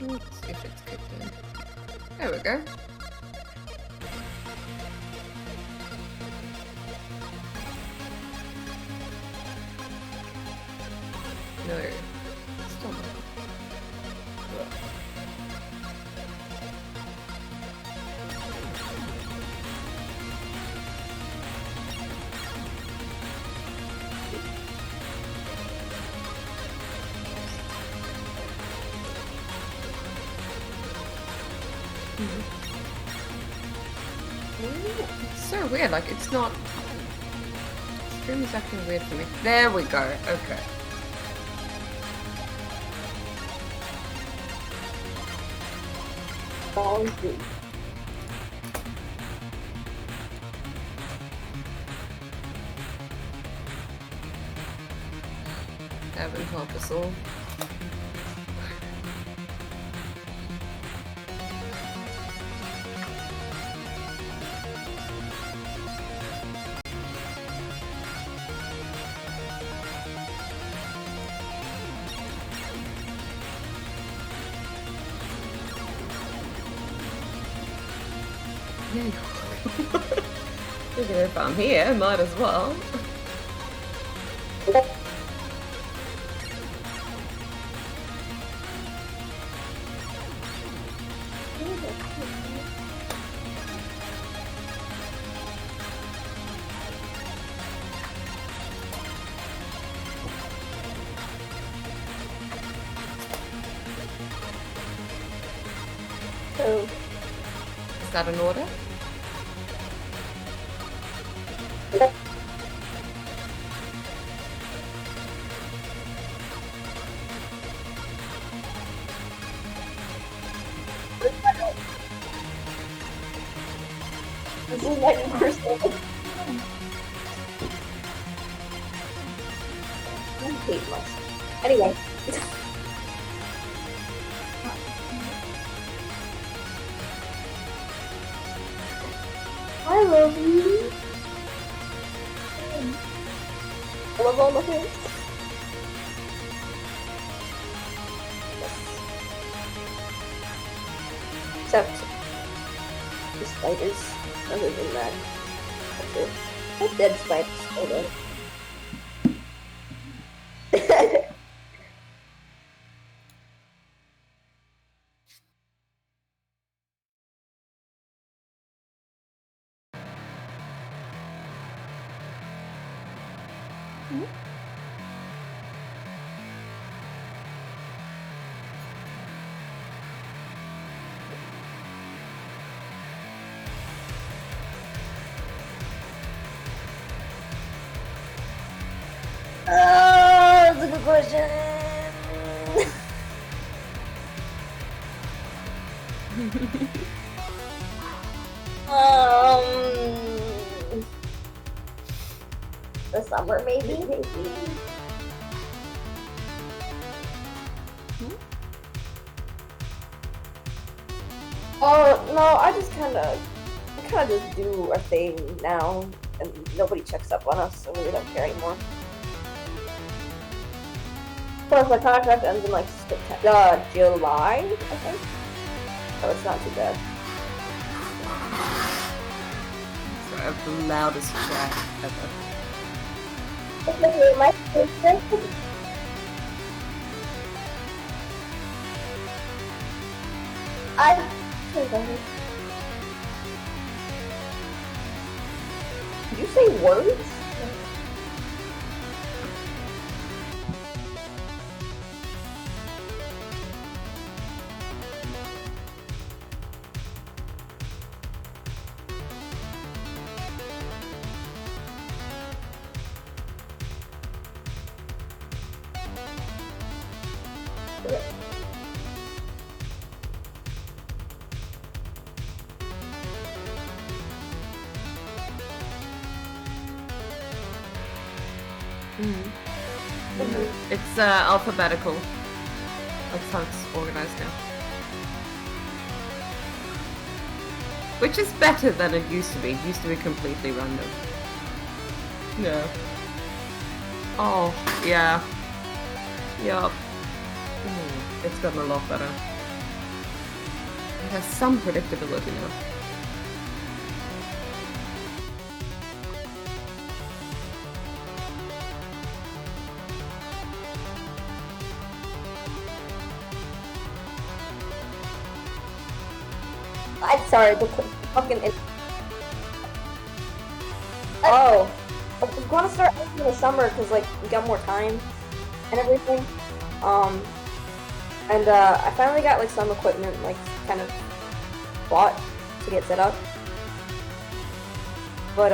Let's see if it's kicked in. There we go. No. Still not. It's so weird, like it's not... Stream is acting weird for me. There we go, okay. Heaven help us all. Yeah. Figure if I'm here, might as well. Oh. Is that an order? This is 90%. I hate myself. Anyway. I love you. I love all the things. Except the spiders. Other than that, that's it. A dead spider spider. That's a good question. The summer maybe. Oh no, I kind of just do our thing now, and nobody checks up on us, so we don't care anymore. Plus, my contract ends in like July, I think. So it's not too bad. So I have the loudest chat ever. Okay, my sister. Did you say words? It's alphabetical. That's how it's organized now. Which is better than it used to be. It used to be completely random. Yeah. Oh, yeah. Yup. It's gotten a lot better. It has some predictability now. I'm sorry, the fucking. Oh, I'm gonna start in the summer because like we got more time and everything. And I finally got like some equipment like kind of bought to get set up, but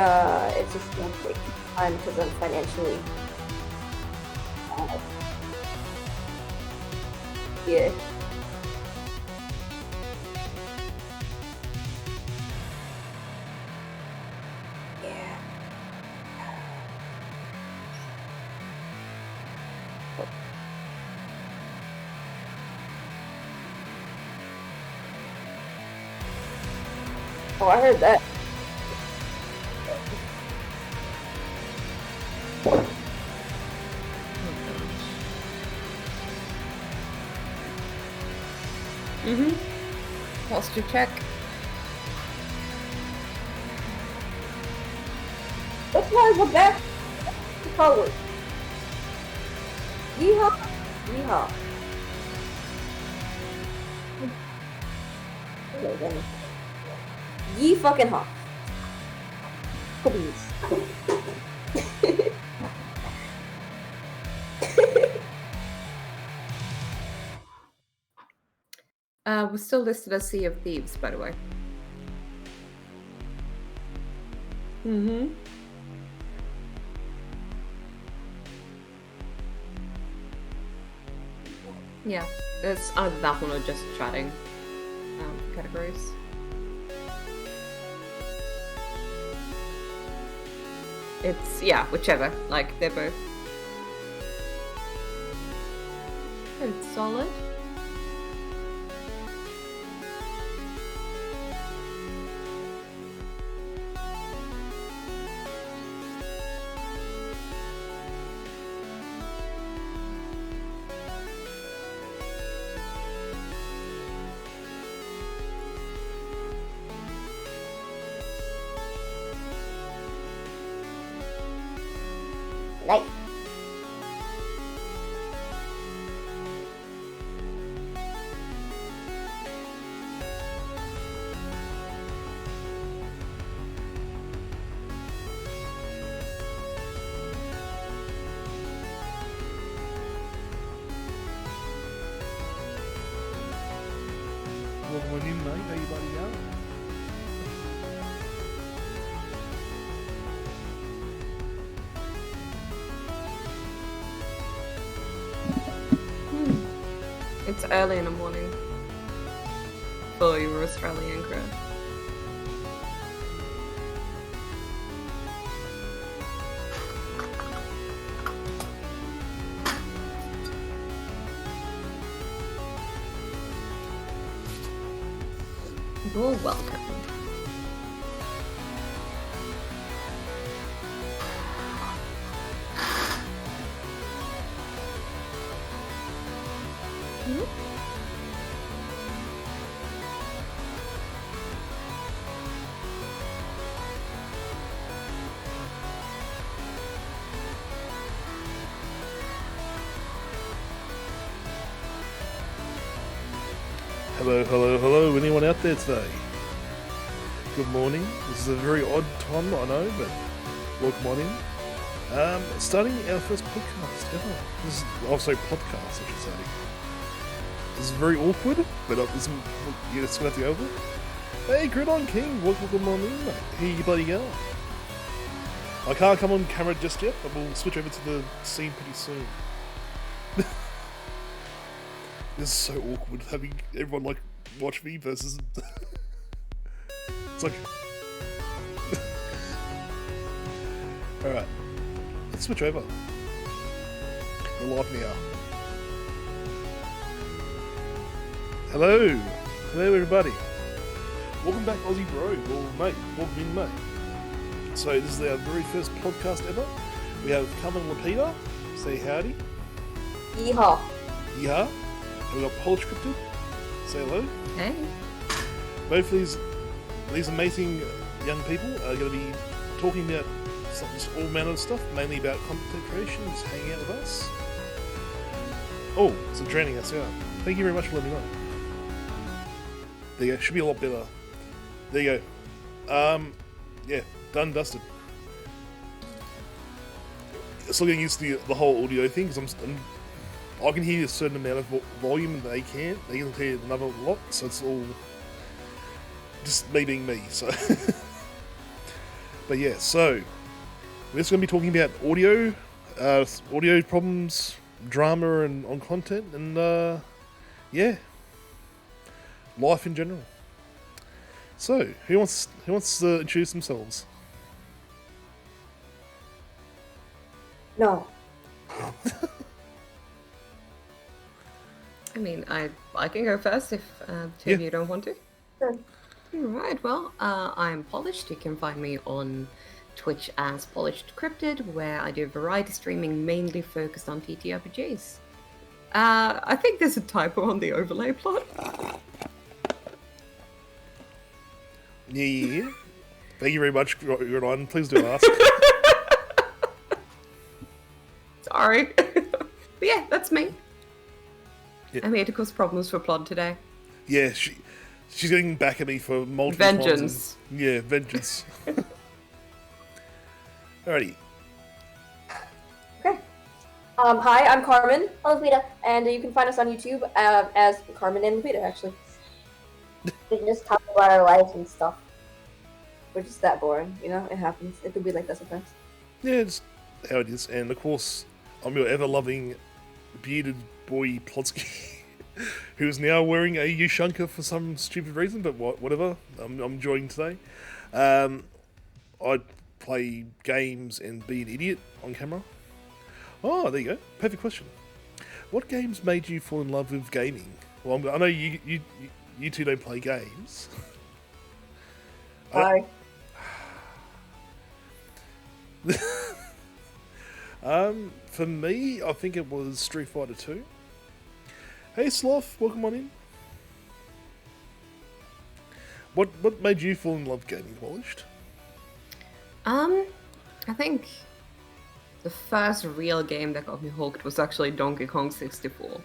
it's just gonna take time because I'm financially. Yeah. Oh, I heard that. Posture check. Which one is the best color? Yeehaw! Yeehaw. Okay, then. Yee fucking haw. Please. We're still listed as Sea of Thieves, by the way. Yeah, it's either that one or just chatting categories. It's, yeah, whichever. Like, they're both. It's solid. Nice. Welcome in, mate. How you bloody going? It's early in the morning for your Australian crew. You're welcome. Hello, hello, hello. Anyone out there today? Good morning. This is a very odd time, I know, but welcome on in. Starting our first podcast ever. This is also podcast, I should say. This is very awkward, but you're just gonna have to go with it. Hey, Gridon King, welcome on in, mate. How you bloody going? I can't come on camera just yet, but we'll switch over to the scene pretty soon. This is so awkward having everyone like watch me versus. It's like. Alright, let's switch over. We're live now. Hello! Hello, everybody. Welcome back, Aussie Bro, or mate, welcome in, mate. So, this is our very first podcast ever. We have Carmen+Lupita. Say howdy. Yeehaw. Yeah. And we got Polished. Say hello. Hey. both these amazing young people are going to be talking about just all manner of stuff, mainly about content creation, just hanging out with us. Oh, it's drowning us out. Thank you very much for letting me know. There you go. Should be a lot better. There you go. Yeah, done, dusted. Still getting used to the whole audio thing because I can hear a certain amount of volume and they can't. They can hear another lot, so it's all just me being me. So, but yeah, so we're just going to be talking about audio problems, drama, and on content, and yeah, life in general. So, who wants to introduce themselves? No. I mean, I can go first if two of you don't want to. Sure. Alright, well, I'm Polished. You can find me on Twitch as Polished Cryptid, where I do variety streaming mainly focused on TTRPGs. I think there's a typo on the overlay plot. Yeah. Thank you very much, Rodon. Please do ask. Sorry. But yeah, that's me. Yeah. I'm here to cause problems for Plod today. Yeah, she's getting back at me for multiple Vengeance. times. Yeah, vengeance. Alrighty. Okay. Hi, I'm Carmen+Lupita, and you can find us on YouTube as Carmen and Lupita, actually. We just talk about our lives and stuff. We're just that boring, you know? It happens. It could be like that sometimes. Yeah, it's how it is. And of course, I'm your ever-loving bearded boy Plotsky, who is now wearing a Ushanka for some stupid reason, but whatever. I'm enjoying today. I play games and be an idiot on camera. Oh, there you go. Perfect question. What games made you fall in love with gaming? Well, I know you two don't play games. Sorry. For me, I think it was Street Fighter 2. Hey Sloth, welcome on in. What made you fall in love with gaming, Polished? I think the first real game that got me hooked was actually Donkey Kong 64.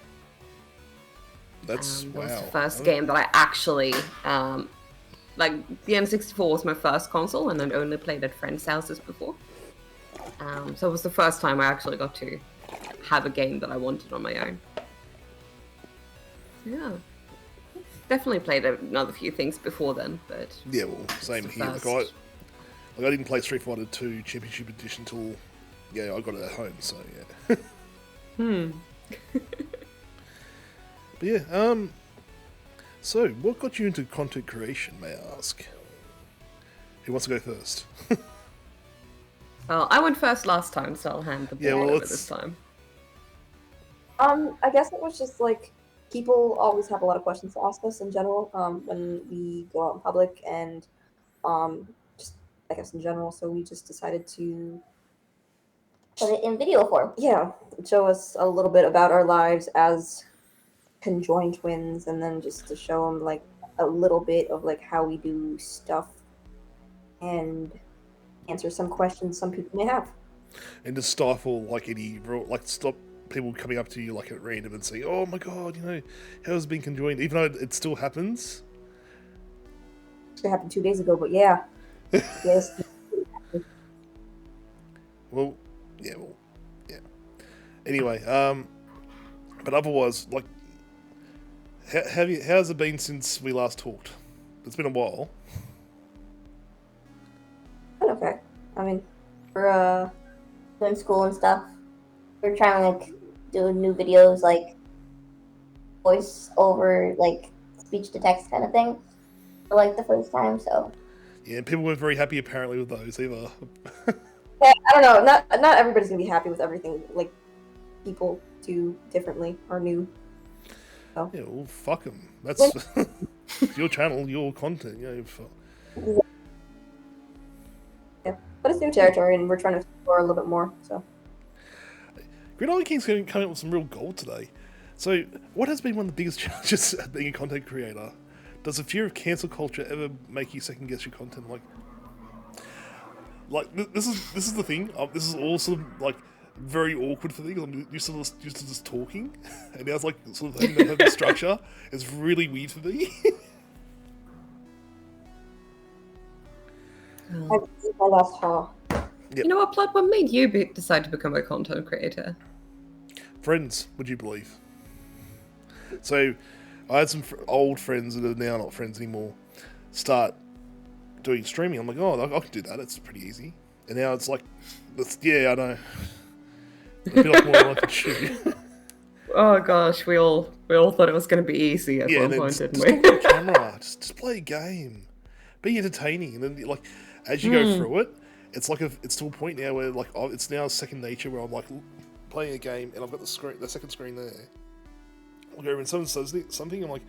That's That wow. was the first game that I actually like. The N64 was my first console, and I'd only played at friends' houses before. So it was the first time I actually got to have a game that I wanted on my own. Yeah, definitely played another few things before then, but Yeah, well, same here. Like I didn't play Street Fighter 2 Championship Edition until I got it at home. So yeah. But yeah, so what got you into content creation, may I ask? Who wants to go first? well, I went first last time, so I'll hand the ball over this time. I guess it was just like people always have a lot of questions to ask us in general when we go out in public and just I guess in general. So we just decided to put it in video form. Yeah, show us a little bit about our lives as conjoined twins, and then just to show them like a little bit of like how we do stuff and answer some questions some people may have. And to stifle like any stop people coming up to you like at random and saying, "Oh my god, how's it been conjoined?" Even though it still happens. It happened 2 days ago, but yeah. Yes. Well, yeah. Anyway, but otherwise, like, how's it been since we last talked? It's been a while. Okay. I mean, we're doing school and stuff. We're trying to like do new videos, like voice over, like speech to text kind of thing, for like the first time. So Yeah, people weren't very happy apparently with those either. yeah, I don't know. Not everybody's gonna be happy with everything. Like people do differently or new. So. Yeah, well, fuck them. That's your channel, your content. Yeah, but it's new territory, and we're trying to explore a little bit more. So. Gridiron King's coming up with some real gold today. So, what has been one of the biggest challenges at being a content creator? does the fear of cancel culture ever make you second guess your content? This is the thing. This is also like very awkward for me because I'm used to just talking, and now it's like sort of having that structure. It's really weird for me. I believe my last haw. Yep. You know what, Blood? What made you decide to become a content creator? Friends, would you believe? So, I had some old friends that are now not friends anymore start doing streaming. I'm like, oh, I can do that. It's pretty easy. And now it's like, yeah, I know. I feel like more like a chew. Oh gosh, we all thought it was going to be easy at one point, didn't we? Just look at the camera. Just play a game. Be entertaining. And then, like, as you go through it, it's like it's to a point now where like it's now second nature where I'm like playing a game and I've got the second screen there. I'll go over and someone says something, I'm like,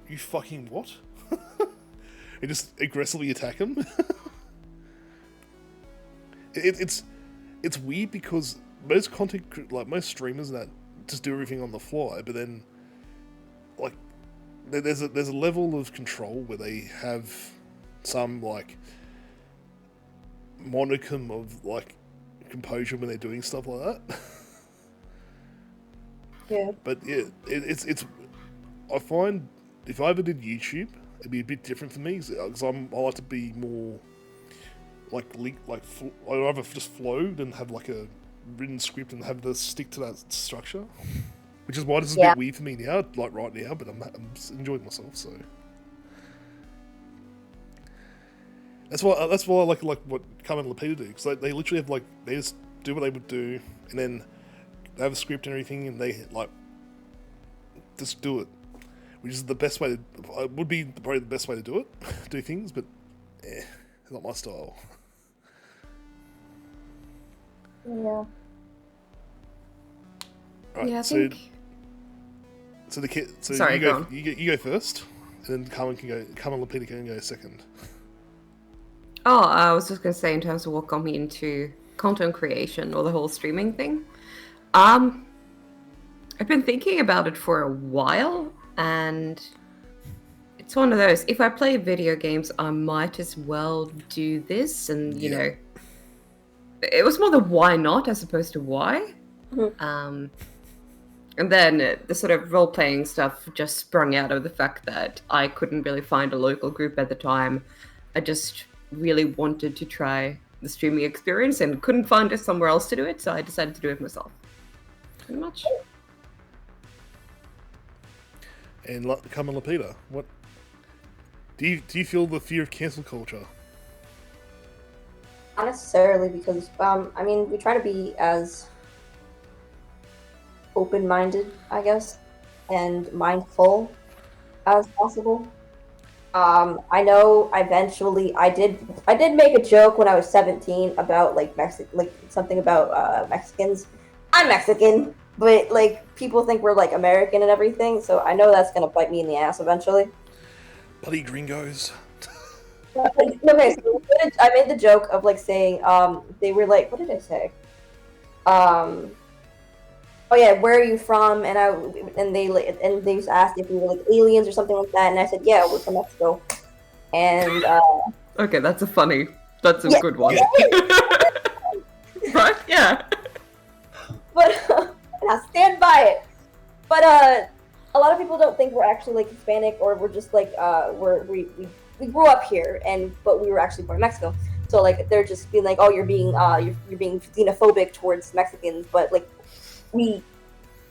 you fucking what? And just aggressively attack them. It's weird because most most streamers that just do everything on the fly, but then like there's a level of control where they have some like monicum of like composure when they're doing stuff like that. Yeah. But yeah, it's. I find if I ever did YouTube, it'd be a bit different for me because I like to be more I'd rather just flow than have like a written script and have to stick to that structure. Which is why this is a bit weird for me now, like right now. But I'm enjoying myself, so. That's why I like what Carmen+Lupita do, because they literally have like they just do what they would do, and then they have a script and everything, and they like just do it, which is the best way to would be probably the best way to do it, do things, but it's not my style. Yeah. Right, Yeah, I think. So the kid. So Sorry, you go first, and then Carmen+Lupita can go second. Oh, I was just going to say in terms of what got me into content creation or the whole streaming thing. I've been thinking about it for a while, and it's one of those, if I play video games, I might as well do this, and, you know, it was more the why not as opposed to why. And then the sort of role-playing stuff just sprung out of the fact that I couldn't really find a local group at the time. I just really wanted to try the streaming experience and couldn't find it somewhere else to do it, so I decided to do it myself. Pretty much. And Carmen+Lupita, what do you feel the fear of cancel culture? Not necessarily, because I mean, we try to be as open-minded, I guess, and mindful as possible. I know eventually I did make a joke when I was 17 about like something about Mexicans. I'm Mexican, but like people think we're like American and everything, so I know that's gonna bite me in the ass eventually. Bloody gringos. Okay, so I made the joke of like saying they were like, what did I say? Oh yeah, where are you from? And they just asked if we were like aliens or something like that, and I said, yeah, we're from Mexico. And okay, that's a good one. Right? Yeah. But and I stand by it. But a lot of people don't think we're actually like Hispanic, or we're just like we grew up here, but we were actually born in Mexico. So like they're just being like, oh, you're being xenophobic towards Mexicans, but like we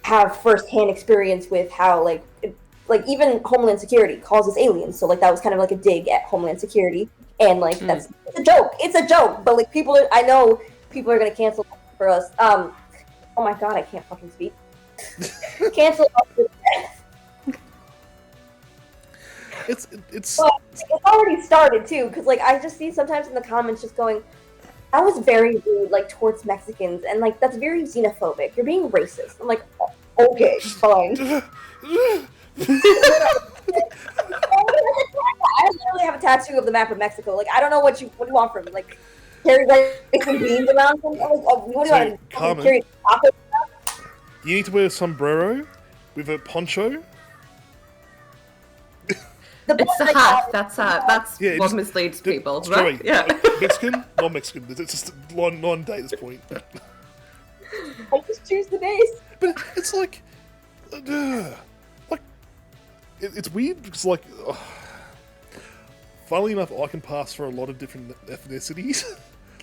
have first-hand experience with how like even Homeland Security calls us aliens. So like that was kind of like a dig at Homeland Security, and like it's a joke. It's a joke, but like I know people are gonna cancel for us. Oh my god, I can't fucking speak. Cancel us for death. It's already started too, because like I just see sometimes in the comments just going, that was very rude, like towards Mexicans, and like that's very xenophobic. You're being racist. I'm like, okay, fine. I literally have a tattoo of the map of Mexico. Like I don't know what you want from me. Like carry like some beans around. Like, what do you want to Carmen, carry? You need to wear a sombrero with a poncho. It's a hat. That's Yeah, what just- misleads d- people, straight right? away, Yeah. Mexican, non-Mexican. It's just non-day at this point. I just choose the days. But it's like it's weird because funnily enough, I can pass for a lot of different ethnicities.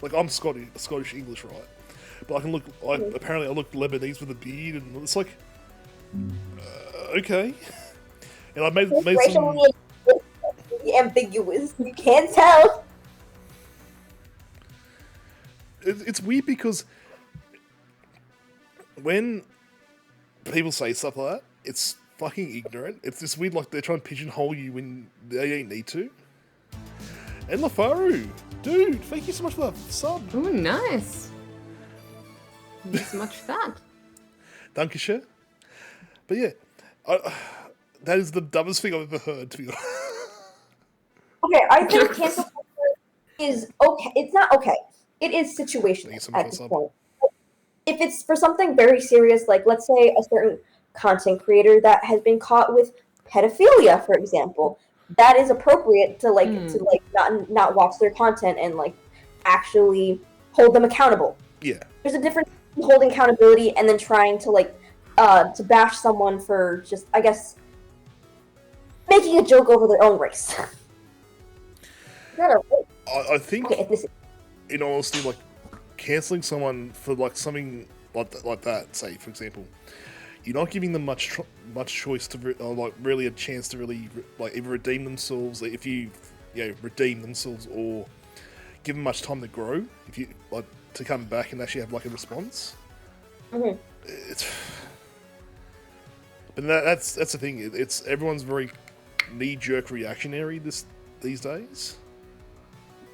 Like I'm Scottish English, right? But I can look. Apparently, I look Lebanese with a beard, and it's like, okay. And I made some. Racially ambiguous. You can't tell. It's weird because when people say stuff like that, it's fucking ignorant. It's this weird, like they're trying to pigeonhole you when they ain't need to. And Lafaru, dude, thank you so much for that sub. Oh, nice. Thank you so much for that. Dankeschön. But yeah, that is the dumbest thing I've ever heard, to be honest. Okay, I think cancel culture is okay. It's not okay. It is situational Thank you so much at for this the sub. point. If it's for something very serious, like let's say a certain content creator that has been caught with pedophilia, for example, that is appropriate to not watch their content and like actually hold them accountable. Yeah. There's a difference between holding accountability and then trying to to bash someone for just, I guess, making a joke over their own race. I think, Okay, in honesty, like canceling someone for like something like that, say for example, you're not giving them much choice to really a chance to really like either redeem themselves if you redeem themselves, or give them much time to grow if you like to come back and actually have like a response. Mm-hmm. But that's the thing. It's everyone's very knee-jerk reactionary these days.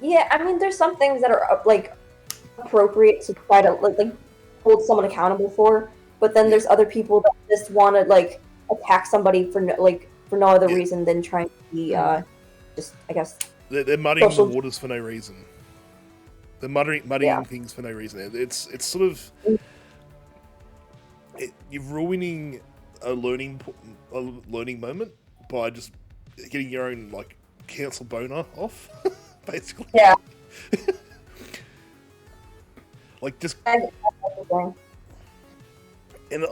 Yeah, I mean, there's some things that are like appropriate to try to like hold someone accountable for, but then there's other people that just want to like attack somebody for no other reason than trying to be just, I guess, they're muddying the waters for no reason. They're muddying things for no reason. It's sort of you're ruining a learning moment by just getting your own like cancel boner off. Basically. Yeah. Like just. And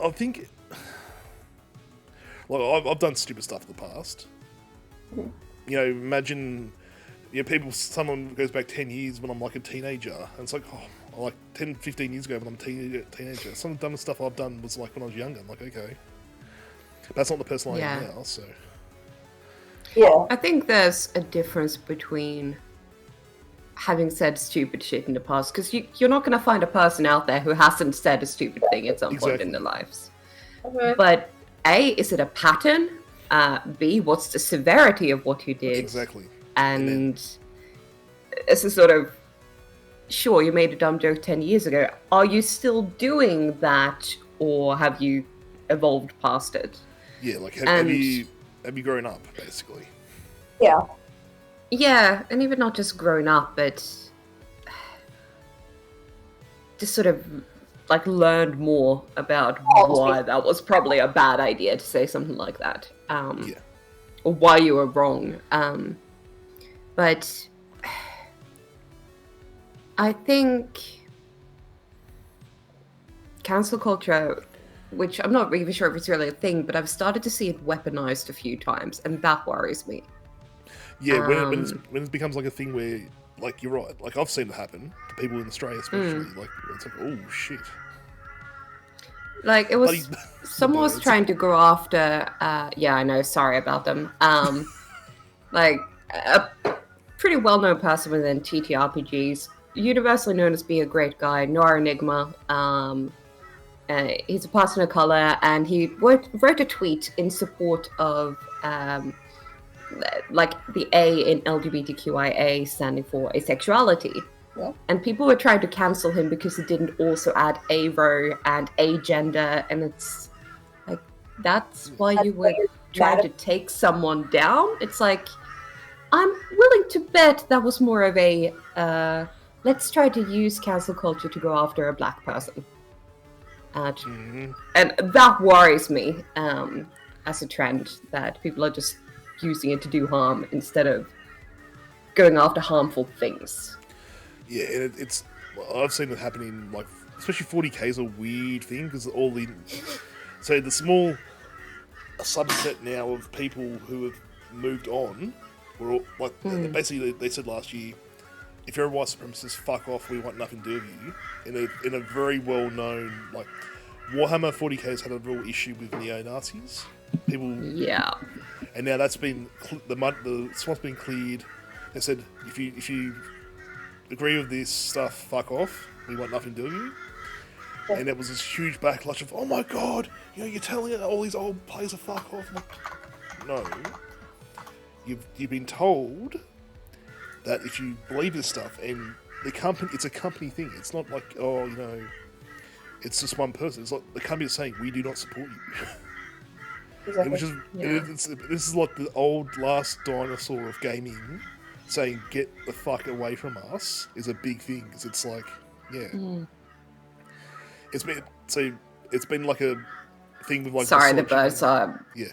I think, like I've done stupid stuff in the past. Mm-hmm. You know, imagine, someone goes back 10 years when I'm like a teenager, and it's like, like 10, 15 years ago when I'm a teenager. Some of the dumbest stuff I've done was like when I was younger. I'm like, okay, that's not the person I am now. So. Yeah. I think there's a difference between having said stupid shit in the past, because you're not going to find a person out there who hasn't said a stupid thing at some point in their lives. Okay. But A, is it a pattern? B, what's the severity of what you did? Exactly. And it's a sort of, sure, you made a dumb joke 10 years ago. Are you still doing that, or have you evolved past it? Yeah, like have you grown up, basically? Yeah. Yeah, and even not just grown up, but just sort of like learned more about why that was probably a bad idea to say something like that. Or why you were wrong. But I think cancel culture, which I'm not really sure if it's really a thing, but I've started to see it weaponized a few times, and that worries me. Yeah, when it becomes like a thing where, like, you're right, like I've seen it happen to people in Australia, especially. Like it's like, oh shit. Like it was, someone was trying to go after. Yeah, I know. Sorry about them. Like a pretty well-known person within TTRPGs, universally known as being a great guy, Noir Enigma. He's a person of color, and he wrote a tweet in support of like the A in LGBTQIA standing for asexuality. Yeah. And people were trying to cancel him because he didn't also add aro and agender, and it's like, that's why you would try to take someone down? It's like, I'm willing to bet that was more of a let's try to use cancel culture to go after a black person. And that worries me as a trend, that people are just using it to do harm instead of going after harmful things. Yeah, and it's I've seen it happen in like especially 40k is a weird thing because all the so the small subset now of people who have moved on were all, like basically they said last year, if you're a white supremacist, fuck off. We want nothing to do with you. In a very well known like Warhammer 40k has had a real issue with neo-Nazis. People, Yeah. and now that's been the swamp's been cleared. They said if you agree with this stuff, fuck off. We want nothing to do with you. Yeah. And it was this huge backlash of, oh my god, you're telling all these old players to fuck off. Like, no, you've been told that if you believe this stuff, and the company, it's a company thing. It's not like it's just one person. It's like the company is saying we do not support you. Exactly. Which is this is like the old last dinosaur of gaming saying get the fuck away from us is a big thing because it's like it's been like a thing with like Sorry, the misogyny. birds are. Yeah.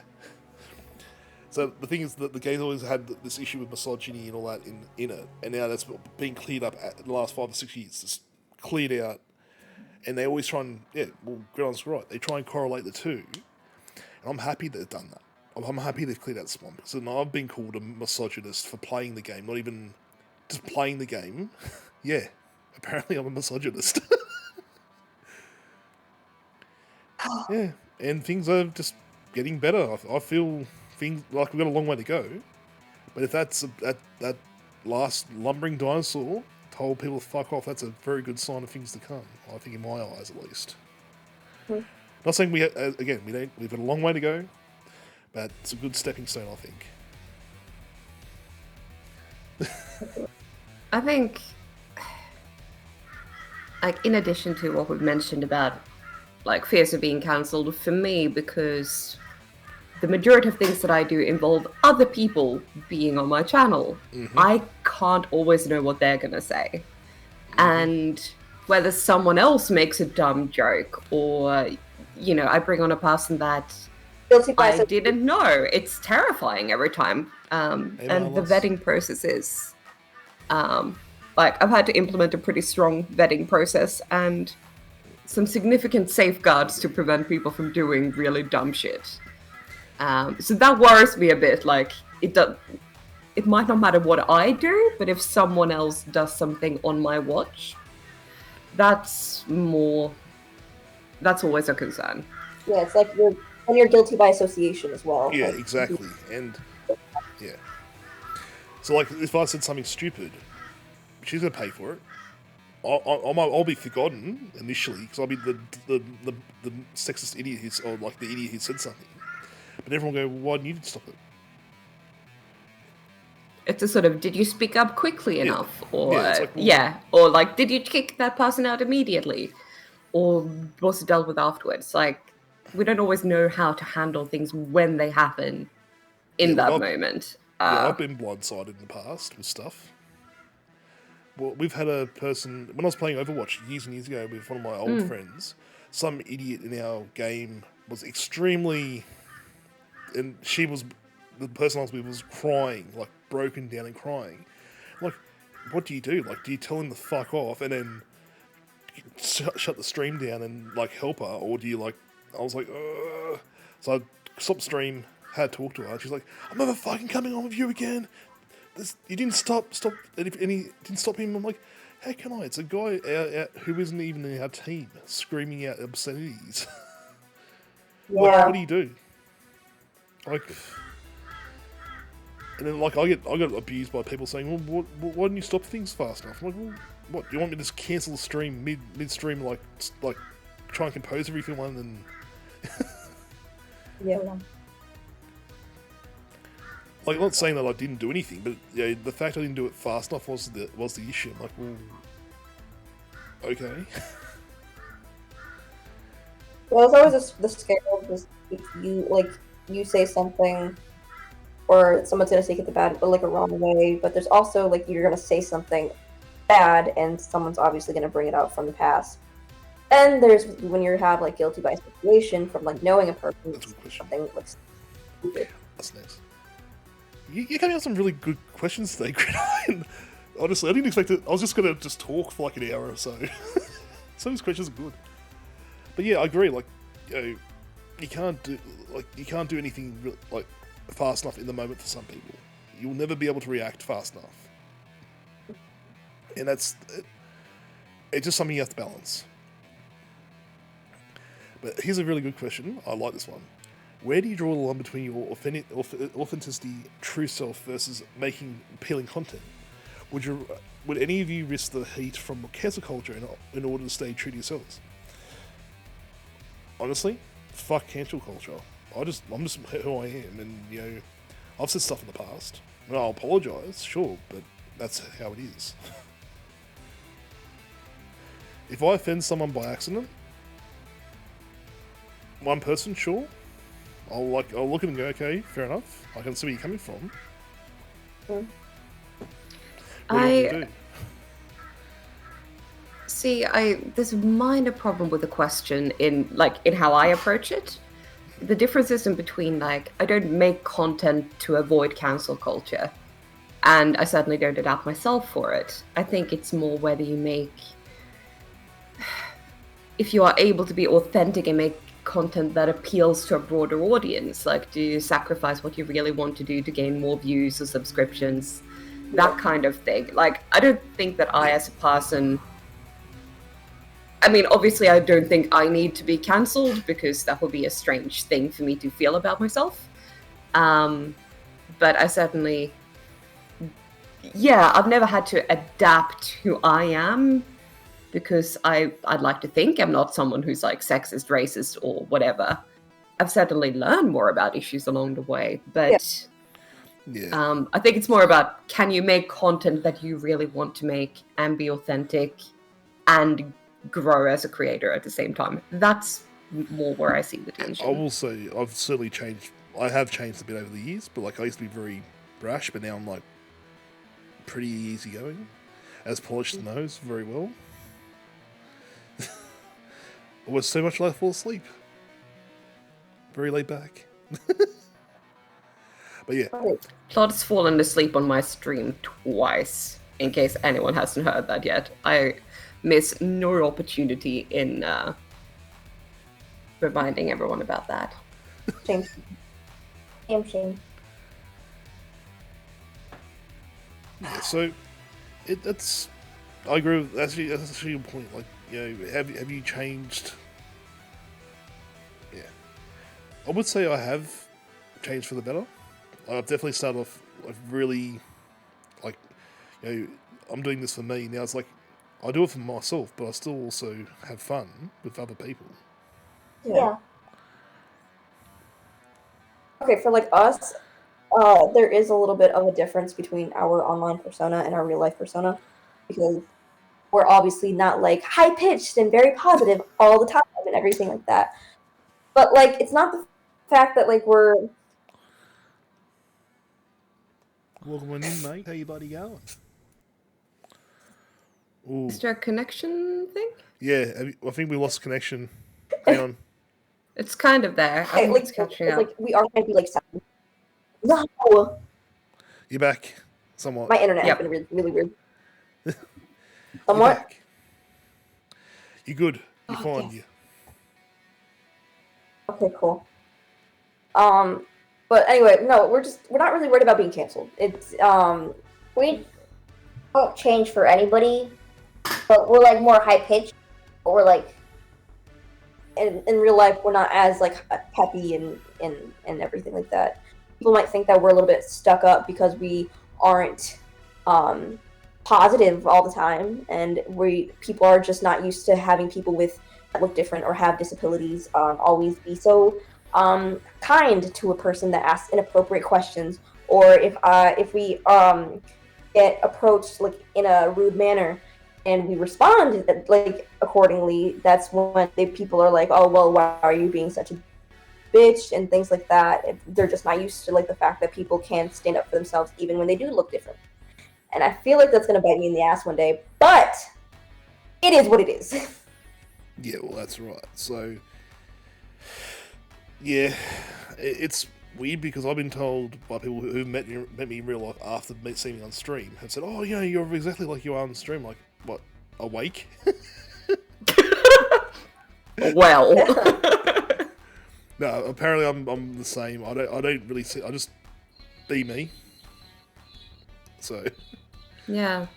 So the thing is that the game's always had this issue with misogyny and all that in it, and now that's been cleared up in the last 5 or 6 years. It's cleared out, and they always try and Gridon's right. They try and correlate the two, and I'm happy they've done that. I'm happy they've cleared out Swamp. So now I've been called a misogynist for playing the game, not even just playing the game. Yeah, apparently I'm a misogynist. Yeah, and things are just getting better. I feel things like we've got a long way to go. But if that's that last lumbering dinosaur told people to fuck off, that's a very good sign of things to come. I think, in my eyes, at least. Not saying we've got a long way to go, but it's a good stepping stone, I think. I think, like, in addition to what we've mentioned about, like, fears of being cancelled, for me, because the majority of things that I do involve other people being on my channel, I can't always know what they're going to say. And whether someone else makes a dumb joke or, I bring on a person that I didn't know, it's terrifying every time. And the vetting process is, I've had to implement a pretty strong vetting process and some significant safeguards to prevent people from doing really dumb shit. So that worries me a bit. Like, it might not matter what I do, but if someone else does something on my watch, that's always a concern. Yeah, it's like you're guilty by association as well. Yeah, like, exactly. And yeah. So like, if I said something stupid, she's gonna pay for it. I'll be forgotten initially because I'll be the sexist idiot or like the idiot who said something. But everyone will go, well, why didn't you stop it? It's a sort of, did you speak up quickly enough? Or or like, did you kick that person out immediately? Or was it dealt with afterwards? Like, we don't always know how to handle things when they happen in that moment. I've been blindsided in the past with stuff. Well, we've had a person, when I was playing Overwatch years and years ago with one of my old friends, some idiot in our game was extremely, and the person I was with was crying, like broken down and crying. Like, what do you do? Like, do you tell him to fuck off and then shut the stream down and like help her? Or do you like, I was like, ugh. So I stopped stream, had to talk to her. She's like, I'm never fucking coming on with you again. You didn't stop, and he didn't stop him. I'm like, how can I? It's a guy out who isn't even in our team screaming out obscenities. Yeah. Like, what do you do? Like, and then like I got abused by people saying, well, why didn't you stop things fast enough? I'm like, well, what? Do you want me to just cancel the stream mid-stream, like try and compose everything and Yeah. Like, I'm not saying that I didn't do anything, but the fact I didn't do it fast enough was the issue. I'm like, well, okay. Well, it's always the scare of this, if you say something, or someone's gonna take it a wrong way, but there's also like you're gonna say something bad, and someone's obviously gonna bring it out from the past. And there's when you have like guilty by association from like knowing a person, That's a good question. something like stupid. That's next. You came up with some really good questions today, Grenade. Honestly, I didn't expect it. I was just going to just talk for like an hour or so. Some of these questions are good. But yeah, I agree. Like, you can't do anything like fast enough in the moment for some people. You'll never be able to react fast enough, and it's just something you have to balance. But here's a really good question. I like this one. Where do you draw the line between your authenticity, true self, versus making appealing content? Would any of you risk the heat from cancel culture in order to stay true to yourselves? Honestly, fuck cancel culture. I'm just who I am, and I've said stuff in the past. And I'll apologise, sure, but that's how it is. If I offend someone by accident, one person, sure, I'll look at it and go, okay, fair enough. I can see where you're coming from. What do you want me to do? See, there's a minor problem with the question in how I approach it. The difference is in between, I don't make content to avoid cancel culture, and I certainly don't adapt myself for it. I think it's more whether if you are able to be authentic and make content that appeals to a broader audience. Do you sacrifice what you really want to do to gain more views or subscriptions? That kind of thing. I don't think that I, as a person... I mean, obviously, I don't think I need to be cancelled, because that would be a strange thing for me to feel about myself. But I certainly... Yeah, I've never had to adapt who I am, because I'd like to think I'm not someone who's sexist, racist, or whatever. I've certainly learned more about issues along the way, but yeah. I think it's more about, can you make content that you really want to make and be authentic and grow as a creator at the same time? That's more where I see the tension. I will say I've certainly changed. I have changed a bit over the years, but I used to be very brash, but now I'm pretty easygoing, as Polished knows very well. I was so much left to fall asleep. Very laid back. But yeah. Todd's fallen asleep on my stream twice, in case anyone hasn't heard that yet. I miss no opportunity in reminding everyone about that. Shame. Shame. Yeah, so that's. I agree with that's actually a point. Have you changed? Yeah, I would say I have changed for the better. I've definitely started off really I'm doing this for me. Now it's I do it for myself, but I still also have fun with other people. Yeah. Okay, for us, there is a little bit of a difference between our online persona and our real life persona, because we're obviously not high pitched and very positive all the time and everything like that. But it's not the fact that we're. Welcome in, mate. How you buddy going? Ooh. Is there a connection thing? Yeah, I think we lost connection. Hang on. It's kind of there. I think it's catching up. We are going to be no. You're back. Somewhat. My internet has been really weird. Somewhat. You're good. You're fine. Yes. Yeah. Okay, cool. But anyway, no, we're not really worried about being canceled. It's we don't change for anybody, but we're more high pitched. But we're in real life, we're not as peppy and everything like that. People might think that we're a little bit stuck up because we aren't positive all the time, and people are just not used to having people that look different or have disabilities always be so kind to a person that asks inappropriate questions, or if we get approached in a rude manner and we respond accordingly, that's when people are oh well, why are you being such a bitch and things like that. They're just not used to the fact that people can stand up for themselves even when they do look different. And I feel that's going to bite me in the ass one day, but it is what it is. Yeah, well, that's right. So, yeah, it's weird because I've been told by people who met me in real life after seeing me on stream have said, "Oh, yeah, you're exactly like you are on stream." Like, what? Awake? Well. No, apparently I'm the same. I don't really see. I just be me. So. Yeah.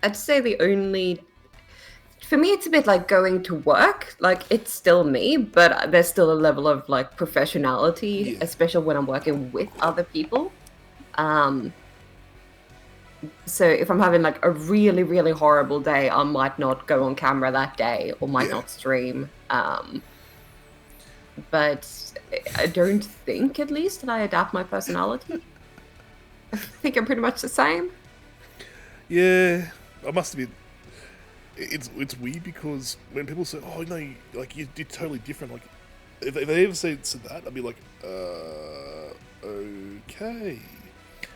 I'd say the only. For me, it's a bit like going to work. Like, it's still me, but there's still a level of, like, professionality, especially when I'm working with other people. So if I'm having, like, a really, really horrible day, I might not go on camera that day or might not stream. But I don't think, at least, that I adapt my personality. I think I'm pretty much the same. Yeah, I must admit, it's weird because when people say, "Oh no, like you're totally different," like if they ever said that, I'd be like, okay.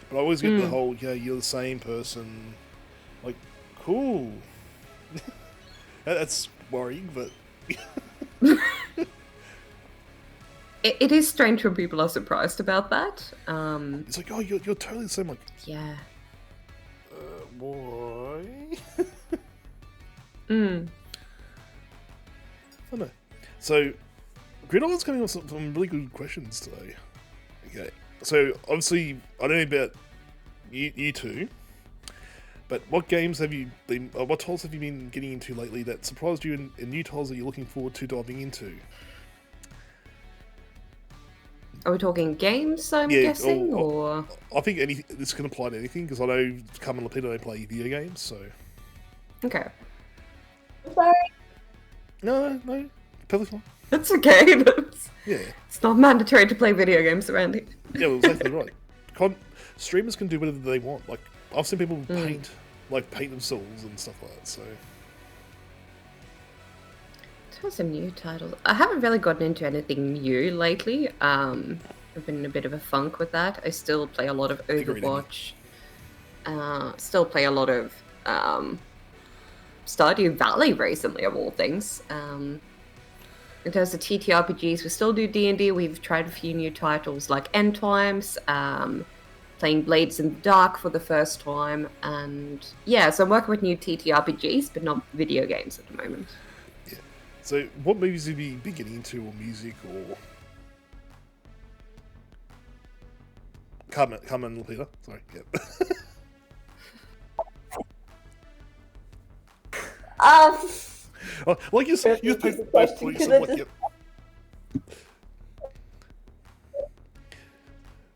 But I always get the whole, "Yeah, you're the same person." Like, cool. That's worrying, but. It is strange when people are surprised about that. It's like, "Oh, you're totally the same." Like, yeah. Why? Mm. I don't know. So, Gridiron's coming up with some really good questions today. Okay. So, obviously, I don't know about you two, but what games have you been, what titles have you been getting into lately that surprised you and new titles that you're looking forward to diving into? Are we talking games, I'm guessing, or...? I think this can apply to anything, because I know Carmen+Lupita don't play video games, so... Okay. I'm sorry. No, perfectly fine. That's okay. Yeah. It's not mandatory to play video games around here. Yeah, well, exactly right. Streamers can do whatever they want. Like, I've seen people paint themselves and stuff like that, so... Try some new titles. I haven't really gotten into anything new lately. I've been in a bit of a funk with that. I still play a lot of Overwatch. Still play a lot of Stardew Valley recently, of all things. In terms of TTRPGs, we still do D&D. We've tried a few new titles like End Times, playing Blades in the Dark for the first time, and yeah, so I'm working with new TTRPGs, but not video games at the moment. Yeah. So, what movies have you been getting into, or music, or... Carmen+Lupita, sorry, yeah. Like you said, you put both points on, like, yep.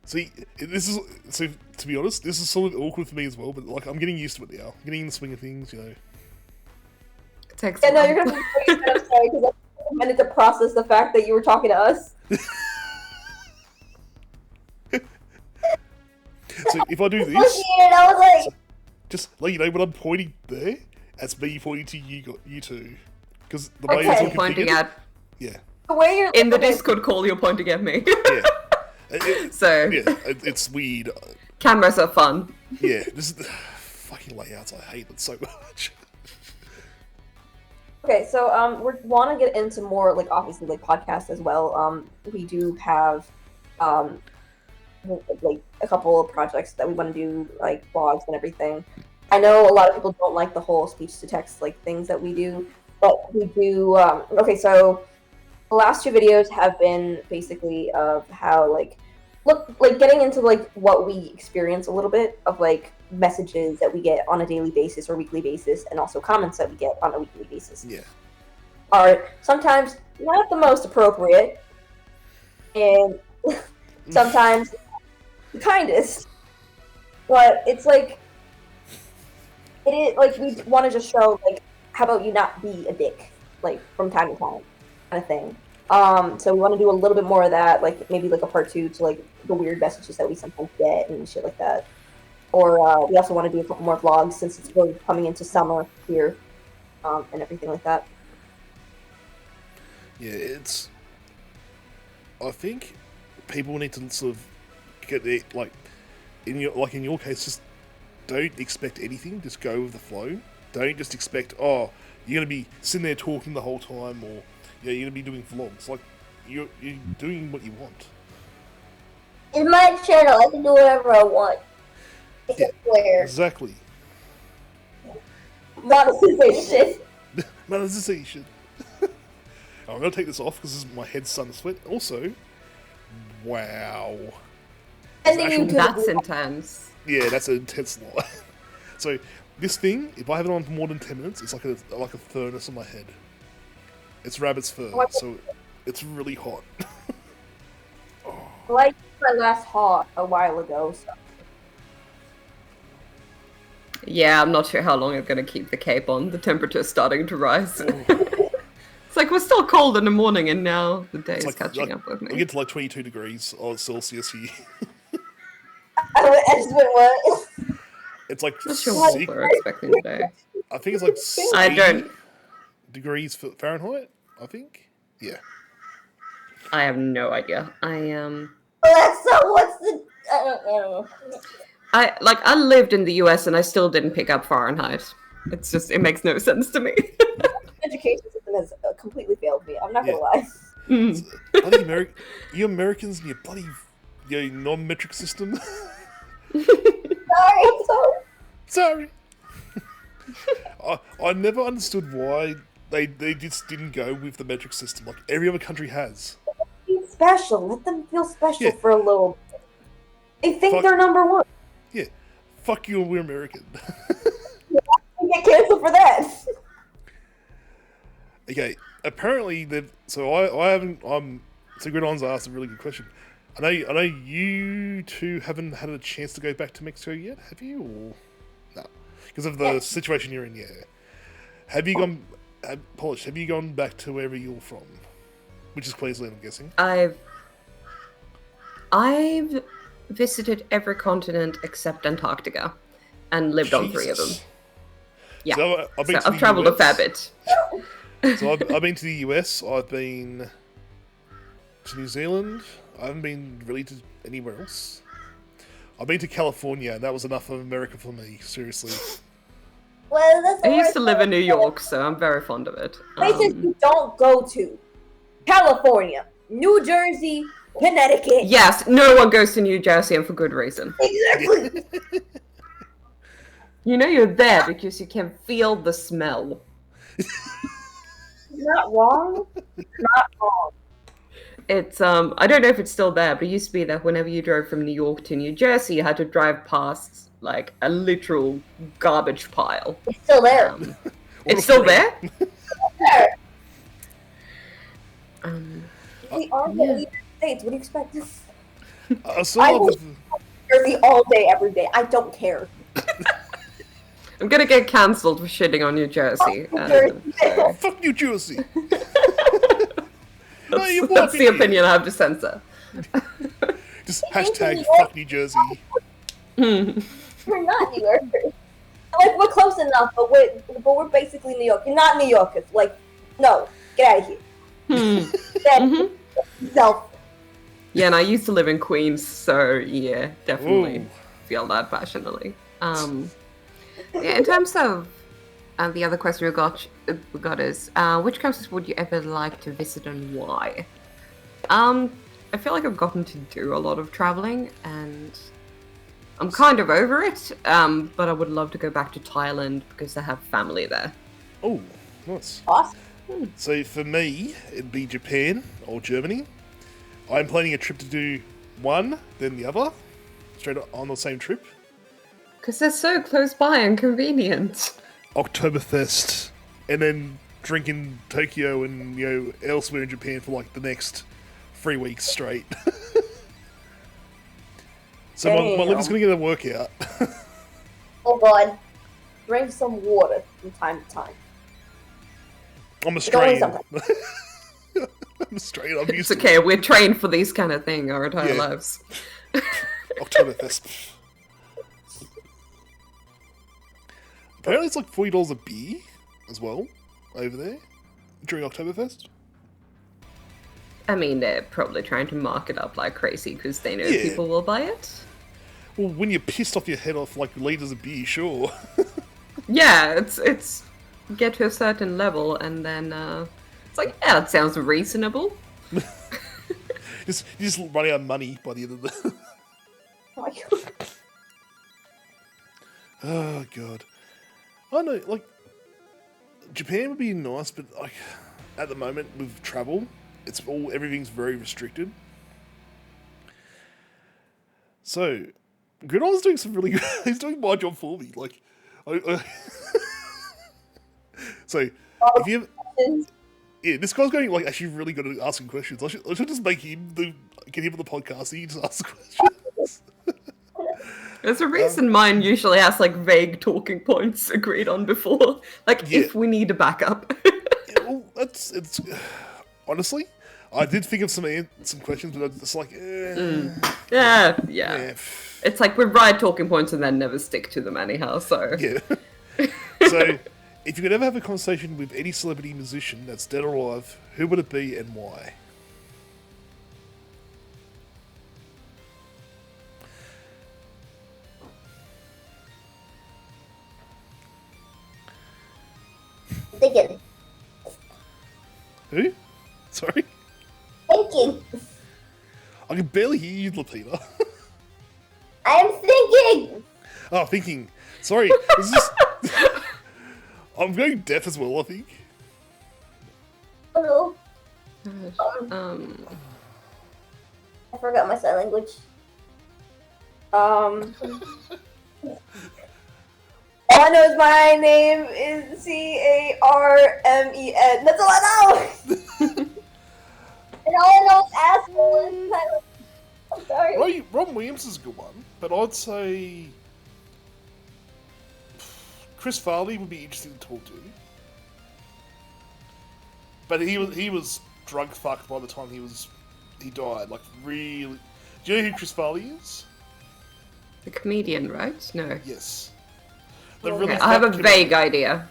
See, so to be honest, this is sort of awkward for me as well, but like I'm getting used to it now. I'm getting in the swing of things, you know. It takes Yeah, no, you're gonna be I'm sorry, because I wanted to process the fact that you were talking to us. So if I do this, I was like, just let you know when I'm pointing there, that's me pointing to you two, because the way it's all pointing configured, at yeah, The way you're in the Discord call, you're pointing at me. yeah. So Yeah, it's weird. Cameras are fun. Yeah, this is fucking layouts. I hate it so much. Okay, so we want to get into more like obviously like podcasts as well. We do have like a couple of projects that we want to do, like blogs and everything. I know a lot of people don't like the whole speech to text like things that we do, but we do. Okay, so the last two videos have been basically of how like getting into like what we experience a little bit of like messages that we get on a daily basis or weekly basis, and also comments that we get on a weekly basis. Yeah. Are sometimes not the most appropriate, and sometimes the kindest. But it's like it is like we want to just show like how about you not be a dick like from time to time kind of thing. So we want to do a little bit more of that, like maybe like a part 2 to like the weird messages that we sometimes get and shit like that. Or we also want to do a couple more vlogs since it's really coming into summer here, and everything like that. Yeah, it's. I think people need to sort of get it like in your case, just don't expect anything. Just go with the flow. Don't just expect you're gonna be sitting there talking the whole time, or Yeah, you're gonna be doing vlogs. Like, you're doing what you want. It's my channel. I can do whatever I want. Yeah, Except swear. exactly. Monetization. Monetization. I'm gonna take this off because my head's starting to sweat. Also, wow. Sending you to That's the intense. Yeah, that's an intense lot. So this thing, if I have it on for more than 10 minutes, it's like a furnace on my head. It's rabbit's fur, so it's really hot. like my last haul a while ago. So. Yeah, I'm not sure how long I'm gonna keep the cape on. The temperature's starting to rise. It's like we're still cold in the morning, and now the day is catching up with We me. get to like 22 degrees Celsius here. I just went what? It's like Not sure what we're expecting today. I think it's like I 80 don't. degrees Fahrenheit. I think. Yeah. I have no idea. Alexa, what's the? I don't know. I lived in the US and I still didn't pick up Fahrenheit. It's just, it makes no sense to me. Education system has completely failed me. I'm not gonna lie. Bloody you Americans and your bloody non-metric system. Sorry, I'm sorry. Sorry. I never understood why they just didn't go with the metric system like every other country has. Be special. Let them feel special Yeah. for a little bit. They think Fuck. they're number one. Yeah. Fuck you, we're American. You get canceled for that. Okay, apparently they've. So I haven't. So Gridiron's asked a really good question. I know you two haven't had a chance to go back to Mexico yet, have you? Or no, because of the situation you're in. Yeah. Have you gone? Polished. Have you gone back to wherever you're from? Which is Queensland, I'm guessing. I've visited every continent except Antarctica, and lived on 3 of them. Yeah, So I've traveled a fair bit. So I've been to the US. I've been to New Zealand. I haven't been really to anywhere else. I've been to California, and that was enough of America for me. Seriously. Well, that's I used to live in New York, so I'm very fond of it. Places you don't go to: California, New Jersey, Connecticut. Yes, no one goes to New Jersey, and for good reason. Exactly. You know you're there because you can feel the smell. You're not wrong. Not wrong. It's I don't know if it's still there, but it used to be that whenever you drove from New York to New Jersey, you had to drive past like a literal garbage pile. It's still there. It's still there? We are in the United States. What do you expect? I still I love will Jersey all day, every day. I don't care. I'm gonna get cancelled for shitting on New Jersey. New Jersey. Oh, fuck New Jersey. No, you're That's the welcome. opinion I have to censor. Just hashtag fuck New Jersey. We're not New Yorkers. Like, we're close enough, but we're basically New York. You're not New Yorkers. Like, no, get out of here. That self. Yeah, and I used to live in Queens, so yeah, definitely Ooh. feel that passionately. Yeah, in terms of the other question we got is which countries would you ever like to visit and why? I feel like I've gotten to do a lot of traveling and I'm kind of over it, but I would love to go back to Thailand because I have family there. Oh, nice. Awesome. So for me, it'd be Japan or Germany. I'm planning a trip to do one, then the other, straight on the same trip. Because they're so close by and convenient. Oktoberfest, and then drink in Tokyo and elsewhere in Japan for like the next 3 weeks straight. So my liver's gonna get a workout. Oh God. Drink some water from time to time. I'm only Australian. sometimes. I'm Australian. I'm used It's okay, we're trained for these kind of thing our entire Yeah. lives. to Oktoberfest. Apparently, it's like $40 a beer as well over there during Oktoberfest. I mean, they're probably trying to mark it up like crazy because they know Yeah. people will buy it. Well, when you're pissed off your head off like liters of beer, sure. Yeah, it's get to a certain level and then It's like, yeah, that sounds reasonable. You're just running out of money by the end of the... Oh my god. Oh, God. I know, like, Japan would be nice, but, like, at the moment with travel, everything's very restricted. So, Gridon's doing some really good... He's doing my job for me. Like, so, if you... Yeah, this guy's going, like, actually really good at asking questions. I should just make him get him on the podcast and he just asks questions. There's a reason mine usually has, like, vague talking points agreed on before. Like, Yeah. if we need a backup. Yeah, well, it's... Honestly, I did think of some questions, but it's like... Yeah. It's like we write talking points and then never stick to them anyhow, so... Yeah. So, if you could ever have a conversation with any celebrity musician that's dead or alive, who would it be and why? Thinking. Who? Sorry? Thinking. I can barely hear you, Lupita. I am thinking. Oh, thinking. Sorry. Is this... I'm going deaf as well, I think. Oh Um, no. I forgot my sign language. All I know is my name is Carmen. That's all I know. And all I know is asshole. I'm sorry. Ron Williams is a good one, but I'd say Chris Farley would be interesting to talk to. But he was drug fucked by the time he died. Like, really. Do you know who Chris Farley is? the comedian, right? No. Yes. Okay, I have a vague idea.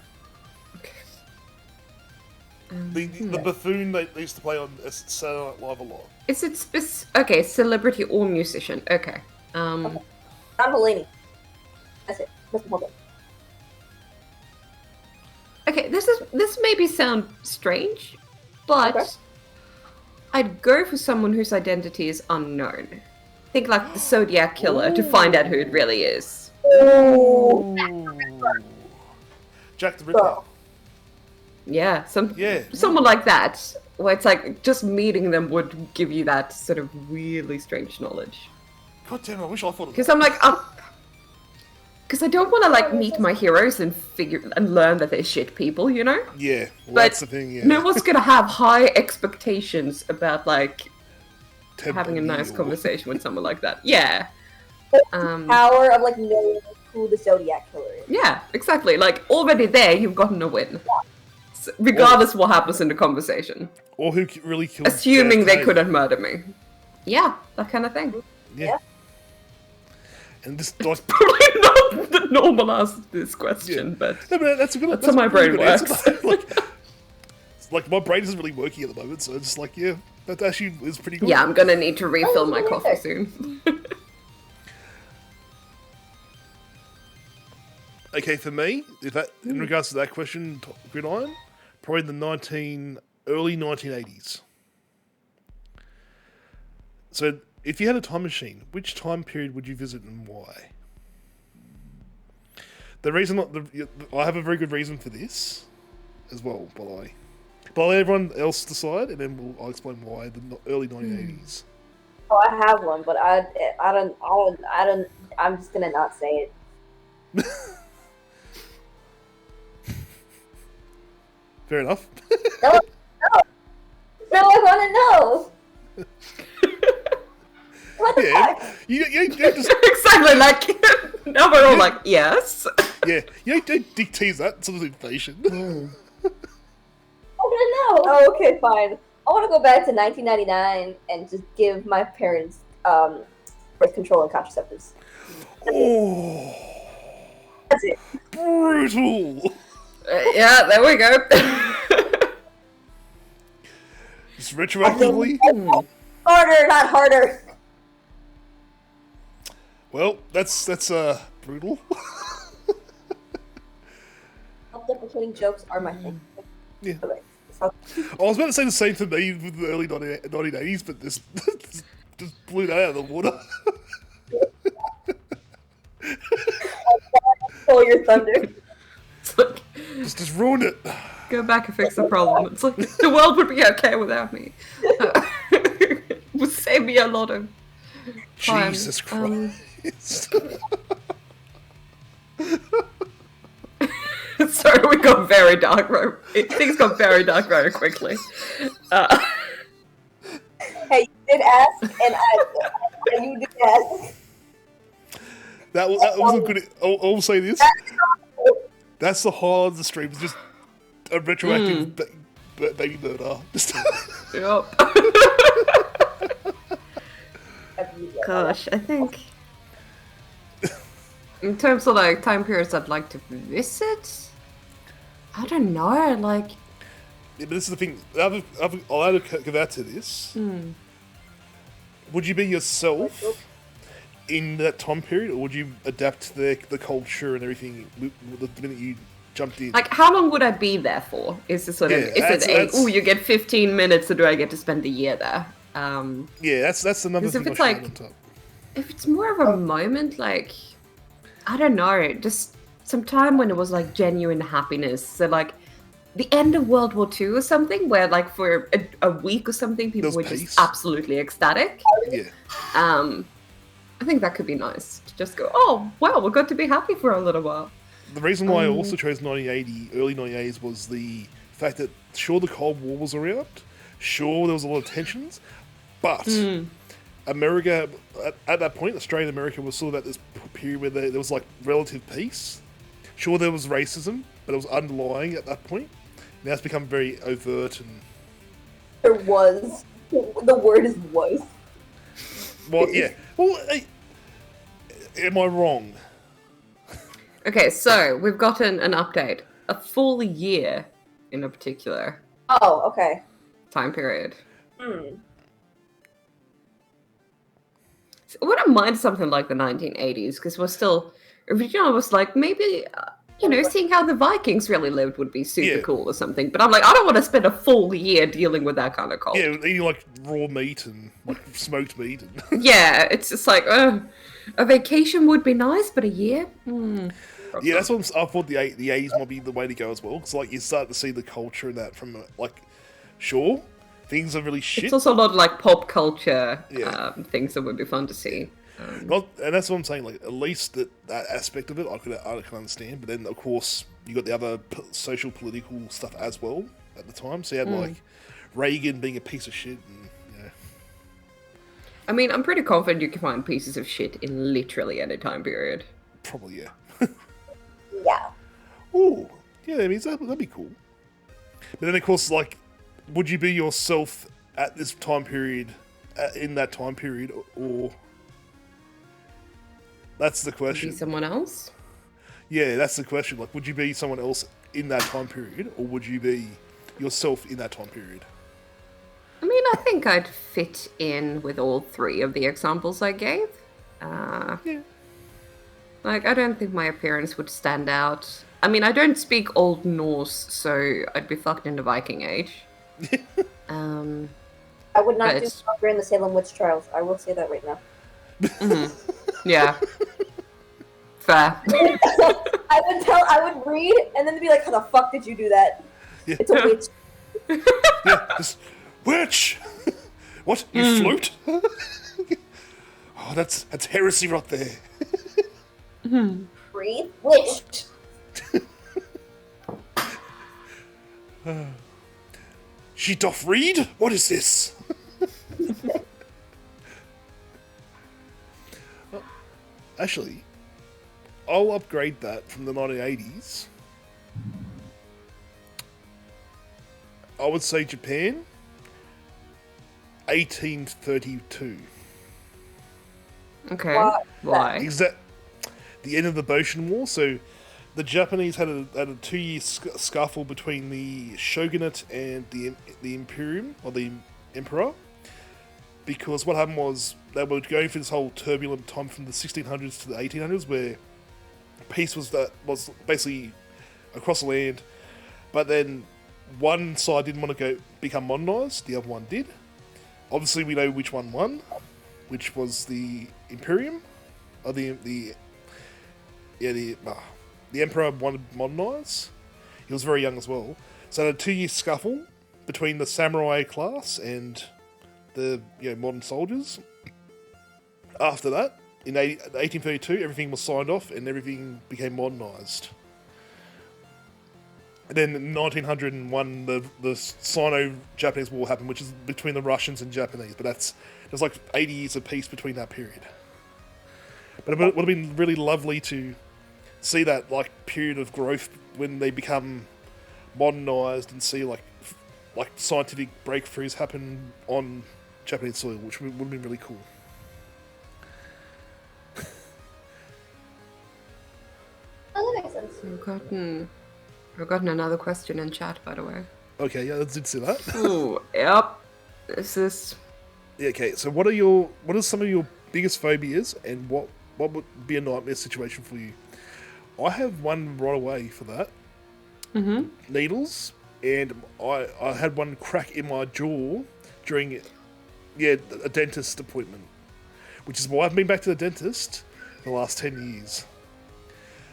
The buffoon they used to play on Saturday Night Live a lot. Is it okay, celebrity or musician? Okay. I'm Mulaney. That's it. That's the whole thing. Okay, this maybe sound strange, but Okay. I'd go for someone whose identity is unknown. Think like the Zodiac Killer to find out who it really is. Ooh. Jack the Ripper. Yeah, Yeah. someone like that, where it's like just meeting them would give you that sort of really strange knowledge. God damn, I wish I thought of Because that. I'm like, because I don't want to like meet my heroes and learn that they're shit people, you know. Yeah, well, But that's the thing, yeah. no one's gonna have high expectations about like Ted having a Bundy nice or- conversation with someone like that. Yeah. Power of like knowing who the Zodiac Killer is. Yeah, exactly. Like already there, you've gotten a win. Regardless of what happens in the conversation. Or who really killed Assuming they JFK. couldn't murder me. Yeah, that kind of thing. Yeah. And this like, Probably not the normal answer to this question, but no, but that's a good. that's how my a really brain good answer, works. though. like my brain isn't really working at the moment, so it's just like, yeah, that actually is pretty good. yeah, I'm gonna need to refill my coffee soon. Okay, for me, in regards to that question, Gridiron, probably the early 1980s. So, if you had a time machine, which time period would you visit and why? The reason, I have a very good reason for this, as well, by the way. But I'll let everyone else decide, and then I'll explain why the early 1980s. Oh, I have one, but I don't. I'm just gonna not say it. Fair enough. No, I want to know. What the Yeah, fuck? you just Exactly, like, now we're all like, yes. yeah, you don't dick tease that sort of information. I want to know. Oh, okay, fine. I want to go back to 1999 and just give my parents birth control and contraceptives. Oh, That's it. brutal. Yeah, there we go. Just retroactively. Harder, not harder. Well, that's brutal. Self-deprecating jokes are my thing. Yeah. Okay. fuck. I was about to say the same for me with the early 1980s, but this just blew that out of the water. Pull your thunder. It's like, just ruined it. go back and fix the problem. It's like, the world would be okay without me. It would save me a lot of time. Jesus Christ. Sorry, we got very dark. Things got very dark very quickly. Hey, you did ask, and you did ask. That wasn't good. I'll say this. That's the highlight of the stream. It's just a retroactive baby murder. Just Yep. Gosh, I think in terms of like time periods I'd like to visit, I don't know. Like, yeah, but this is the thing. I'll add a caveat to this. Would you be yourself in that time period, or would you adapt to the culture and everything the minute you jumped in? like how long would I be there for? Is the sort of you get 15 minutes, or do I get to spend a year there? Yeah, that's another thing. If it's like, if it's more of a moment, like, I don't know, just some time when it was like genuine happiness. So like the end of World War II or something, where like for a week or something, people were peace. just absolutely ecstatic. Yeah. I think that could be nice to just go, oh wow, we got to be happy for a little while. The reason why I also chose 1980, early 1980s, was the fact that sure the Cold War was around, sure there was a lot of tensions, but America at that point, Australia and America was sort of at this period where there was like relative peace. Sure, there was racism, but it was underlying at that point. Now it's become very overt and. There was. The word is was. Well, yeah. Well, am I wrong? Okay, so we've gotten an update. A full year in a particular Oh, okay. time period. I wouldn't mind something like the 1980s, because we're still... Originally, I was like, maybe, seeing how the Vikings really lived would be super cool or something. But I'm like, I don't want to spend a full year dealing with that kind of cold. Yeah, eating like raw meat and like smoked meat. And Yeah, it's just like, a vacation would be nice, but a year? yeah, that's what I thought the 80s might be the way to go as well. Because like you start to see the culture in that from like, sure, things are really shit. It's also a lot of like pop culture things that would be fun to see. And that's what I'm saying. Like, at least that aspect of it, I can understand. But then, of course, you got the other social political stuff as well at the time. So you had like Reagan being a piece of shit, and I mean, I'm pretty confident you can find pieces of shit in literally any time period. probably Yeah. Ooh, yeah. I mean, that'd be cool. But then, of course, like, would you be yourself at this time period, in that time period, or? That's the question. Be someone else? Yeah, that's the question. Like, would you be someone else in that time period, or would you be yourself in that time period? I mean, I think I'd fit in with all three of the examples I gave. Yeah. Like, I don't think my appearance would stand out. I mean, I don't speak Old Norse, so I'd be fucked in the Viking Age. I would not do stronger in the Salem witch trials. I will say that right now. Yeah. Fair. I would read, and then they'd be like, how the fuck did you do that? Yeah. It's a witch. Yeah, just, witch! What? You float? Oh, that's heresy right there. Breathe. Witch. She doth read? What is this? Actually, I'll upgrade that from the 1980s. I would say Japan, 1832. Okay. Why? Why? Is that the end of the Boshin War? So the Japanese had a 2-year scuffle between the shogunate and the Imperium, or the Emperor. Because what happened was they were going through this whole turbulent time from the 1600s to the 1800s, where peace was basically across the land. But then one side didn't want to become modernised, the other one did. Obviously, we know which one won, which was the Imperium, or the Emperor wanted to modernise. He was very young as well. So a 2-year scuffle between the samurai class and the modern soldiers. After that, in 1832, everything was signed off and everything became modernised. And then in 1901, the Sino-Japanese War happened, which is between the Russians and Japanese. But there's like 80 years of peace between that period. But it would have been really lovely to see that like period of growth when they become modernised and see like scientific breakthroughs happen on Japanese soil, which would have been really cool. Oh, that makes sense. I've gotten another question in chat, by the way. Okay, yeah, I did see that. Ooh, yep. This is... Yeah, okay, so what are some of your biggest phobias, and what would be a nightmare situation for you? I have one right away for that. Mm-hmm. Needles, and I had one crack in my jaw during a dentist appointment, which is why I've been back to the dentist for the last 10 years.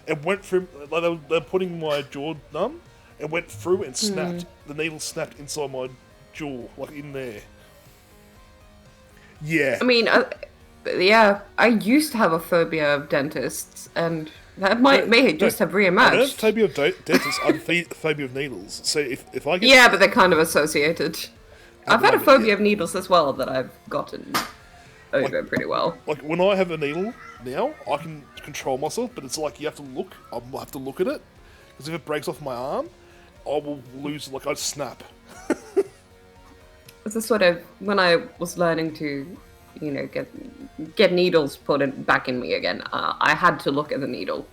It went through, like they're putting my jaw numb, it went through and snapped. The needle snapped inside my jaw, like in there. Yeah. I mean, yeah, I used to have a phobia of dentists, and that may just have reemerged. I don't have a phobia of dentists, I have a phobia of needles. So if I get... Yeah, but they're kind of associated. I've had a phobia of needles as well that I've gotten over pretty well. Like, when I have a needle now, I can control myself, but it's like you have to look. I'll have to look at it, because if it breaks off my arm, I will lose, like, I'd snap. It's a sort of, when I was learning to, get needles put back in me again, I had to look at the needle.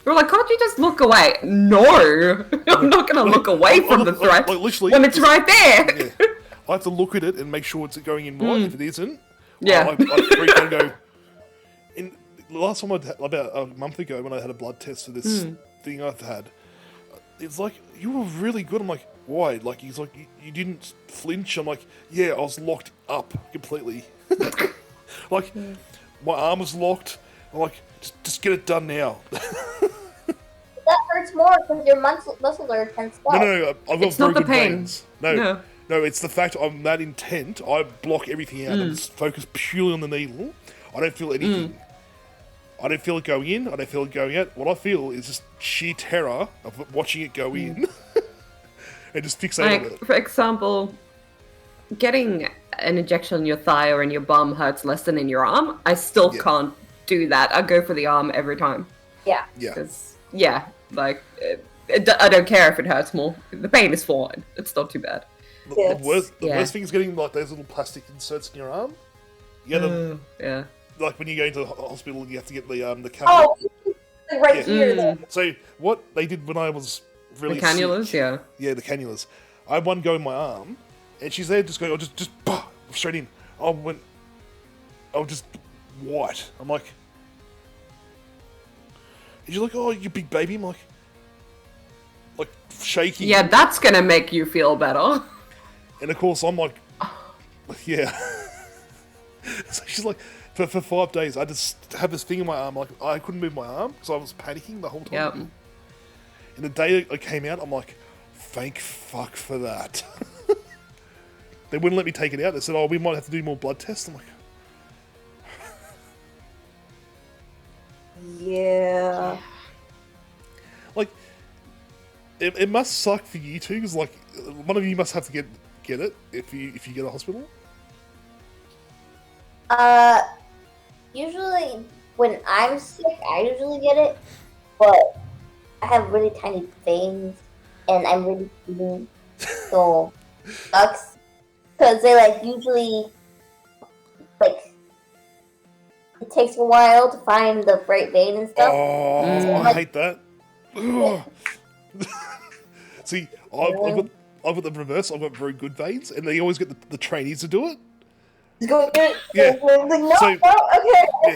You're like, can't you just look away? No! I'm not going to look away from the threat when it's right there! Yeah. I have to look at it and make sure it's going in right. If it isn't, yeah. I freak out and go... The last time, about a month ago, when I had a blood test for this thing I've had, it's like, you were really good. I'm like, why? Like, he's like, you didn't flinch. I'm like, yeah, I was locked up completely. Like, my arm was locked. I'm like, just get it done now. That hurts more because your muscles are tense up. No, I've got it's very not the good pain. veins. No, it's the fact I'm that intent. I block everything out and just focus purely on the needle. I don't feel anything. I don't feel it going in. I don't feel it going out. What I feel is just sheer terror of watching it go in and just fixate on it. For example, getting an injection in your thigh or in your bum hurts less than in your arm. I still can't do that. I go for the arm every time. Yeah. Because, I don't care if it hurts more. The pain is fine. It's not too bad. The worst thing is getting like those little plastic inserts in your arm. Yeah. Like when you go into the hospital, you have to get the catheter. Oh, right here. So what they did when I was really the cannulas, sick, yeah, the cannulas. I had one go in my arm, and she's there just going, just straight in. I was just white. I'm like, and she's like, oh, you big baby. I'm like shaking. Yeah, that's gonna make you feel better. And of course, I'm like, yeah. So she's like, for 5 days, I just have this thing in my arm. Like, I couldn't move my arm because I was panicking the whole time. Yep. And the day I came out, I'm like, thank fuck for that. They wouldn't let me take it out. They said, oh, we might have to do more blood tests. I'm like, yeah. Like, it must suck for you two, because like one of you must have to get it if you get a hospital. Usually when I'm sick, I usually get it, but I have really tiny veins, and I'm really bleeding, so it sucks. Because they usually it takes a while to find the right vein and stuff. Oh, I hate that. See, I've got the reverse. I've got very good veins, and they always get the trainees to do it. Yeah. Okay,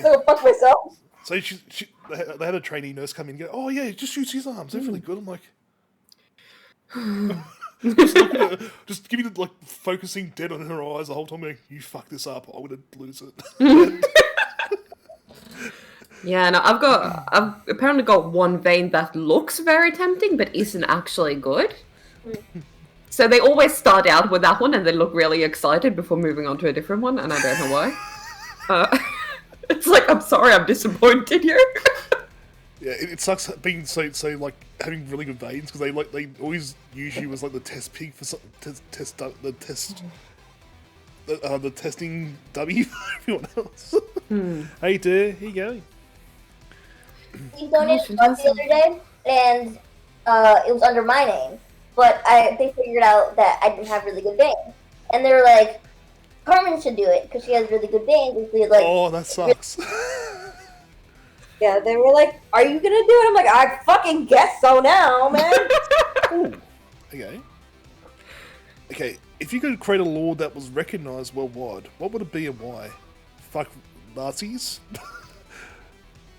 so fuck myself. So they had a trainee nurse come in and go, oh yeah, just use his arms. They're really good. I'm like, Just look at her, just give me the, like, focusing dead on her eyes the whole time, like, you fuck this up, I'm gonna lose it. Yeah, no, I've apparently got one vein that looks very tempting but isn't actually good. So they always start out with that one and they look really excited before moving on to a different one, and I don't know why. It's like, I'm sorry, I'm disappointed you. Yeah, it sucks being so like having really good veins, because they always use you as like the test pig for the testing dummy for everyone else. Hey dear, here you go. He donated blood the other day, and it was under my name. But they figured out that I didn't have really good veins, and they were like, "Carmen should do it because she has really good veins." And she, like, Oh, that sucks. Yeah, they were like, "Are you gonna do it?" I'm like, "I fucking guess so now, man." Ooh. Okay. If you could create a law that was recognized worldwide, what would it be and why? Fuck Nazis?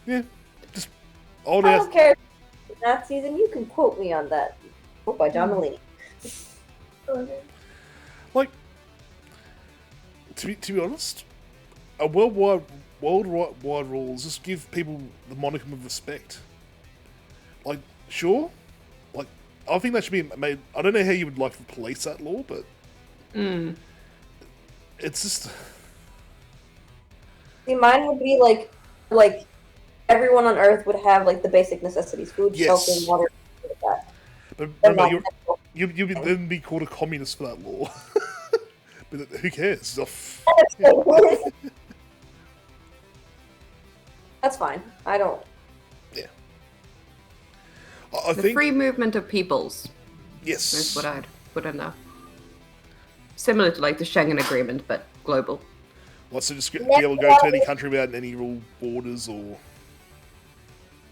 Yeah. Just old I ass. don't care. Nazis, and you can quote me on that. Quote by John Mulaney. Like, to be honest, a worldwide rules just give people the monicum of respect. Like, sure, like, I think that should be made. I don't know how you would like to police that law, but it's just. See, mine would be like everyone on Earth would have like the basic necessities: food, Yes. shelter, water, like that. But And remember, not- you'd then be called a communist for that law. But who cares? That's fine. I don't. Yeah. I The think free movement of peoples yes. is what I'd put in there. Similar to like the Schengen Agreement, but global. What, so just be able to go to any country without any real borders or.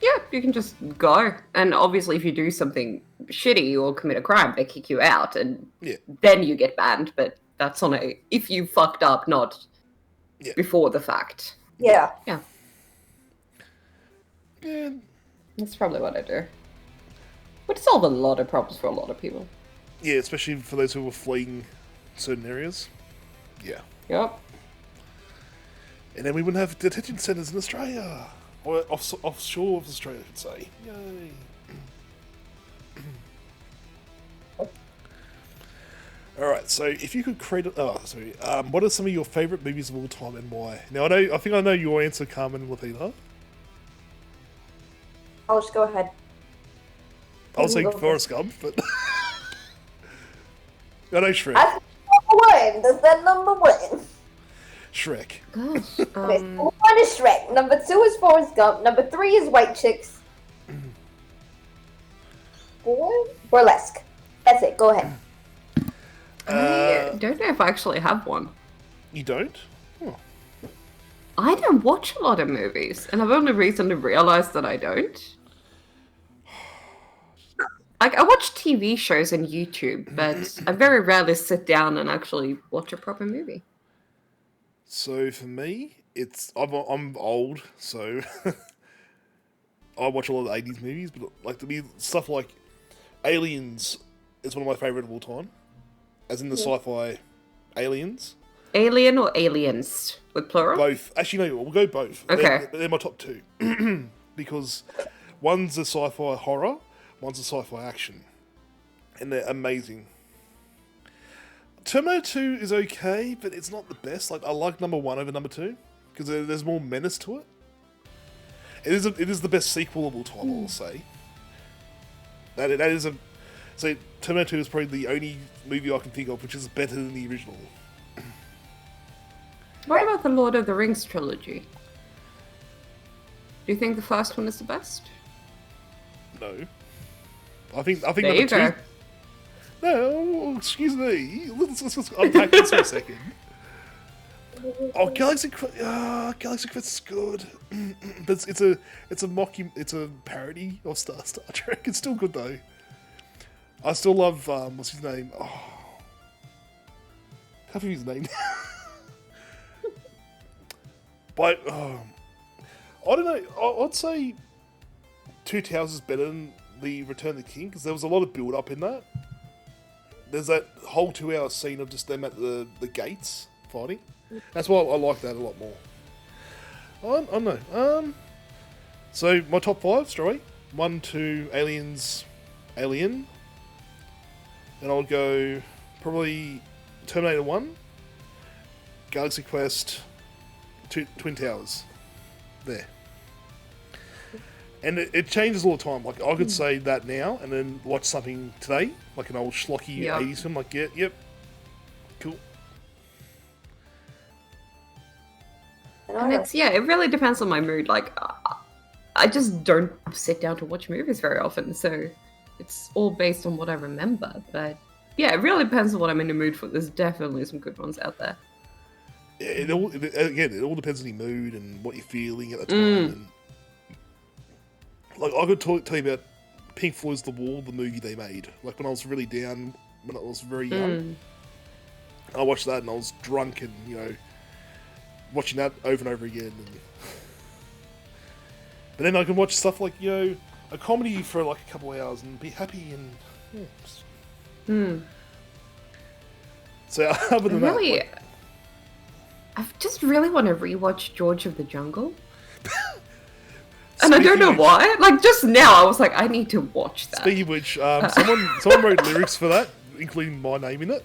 Yeah, you can just go. And obviously, if you do something shitty or commit a crime, they kick you out, and Yeah. then you get banned. But that's on a if you fucked up, not before the fact. Yeah. Yeah, Yeah. that's probably what I do. Would solve a lot of problems for a lot of people. Yeah, especially for those who were fleeing certain areas. Yeah. Yep. And then we wouldn't have detention centres in Australia. Or offshore of Australia, I should say. Yay. Alright, so if you could create what are some of your favourite movies of all time and why? Now, I think I know your answer, Carmen+Lupita. I'll just go ahead. I'll say Forrest Gump, but... I know Shrek. That's number one. That's that number one. Shrek. Gosh. Okay, so number one is Shrek. Number two is Forrest Gump. Number three is White Chicks. Four? Burlesque. That's it. Go ahead. I don't know if I actually have one. You don't? Oh. I don't watch a lot of movies, and I've only recently realized that I don't. Like, I watch TV shows and YouTube, but I very rarely sit down and actually watch a proper movie. So for me, I'm old, so I watch a lot of 80s movies, but like to me, stuff like Aliens is one of my favourite of all time. As in the sci-fi Aliens. Alien or Aliens? With plural? Both. Actually, no, we'll go both. Okay. They're my top two. Because one's a sci-fi horror, one's a sci-fi action. And they're amazing. Terminator 2 is okay, but it's not the best. Like, I like number 1 over number 2, because there's more menace to it. It is the best sequel of all time, I will say. That is a... So, Terminator 2 is probably the only movie I can think of which is better than the original. What about the Lord of the Rings trilogy? Do you think the first one is the best? No. I think There number you 2... go. No, excuse me. Let's unpack this for a second. Oh, Galaxy Quest is good, but it's a parody of Star Trek. It's still good though. I still love what's his name? Oh, can't think of his name. But I don't know. I'd say Two Towers is better than the Return of the King because there was a lot of build up in that. there's that whole 2-hour scene of just them at the gates fighting. That's why I like that a lot more. I don't know. So my top 5 story: 1, 2, Aliens, Alien. And I'll go probably Terminator 1, Galaxy Quest, Twin Towers. There. And it changes all the time. Like, I could say that now and then watch something today, like an old schlocky 80s film. Like, yeah, yep, cool. And it really depends on my mood. Like, I just don't sit down to watch movies very often, so it's all based on what I remember. But yeah, it really depends on what I'm in the mood for. There's definitely some good ones out there. Yeah, it all depends on your mood and what you're feeling at the time. And, like, I could tell you about Pink Floyd's The Wall, the movie they made. Like, when I was really down, when I was very young, I watched that and I was drunk and, you know, watching that over and over again. But then I can watch stuff like, you know, a comedy for like a couple of hours and be happy and... So other than that... I just really want to rewatch George of the Jungle. And I don't know why. Like, just now, I was like, I need to watch that. Speaking of which, someone wrote lyrics for that, including my name in it.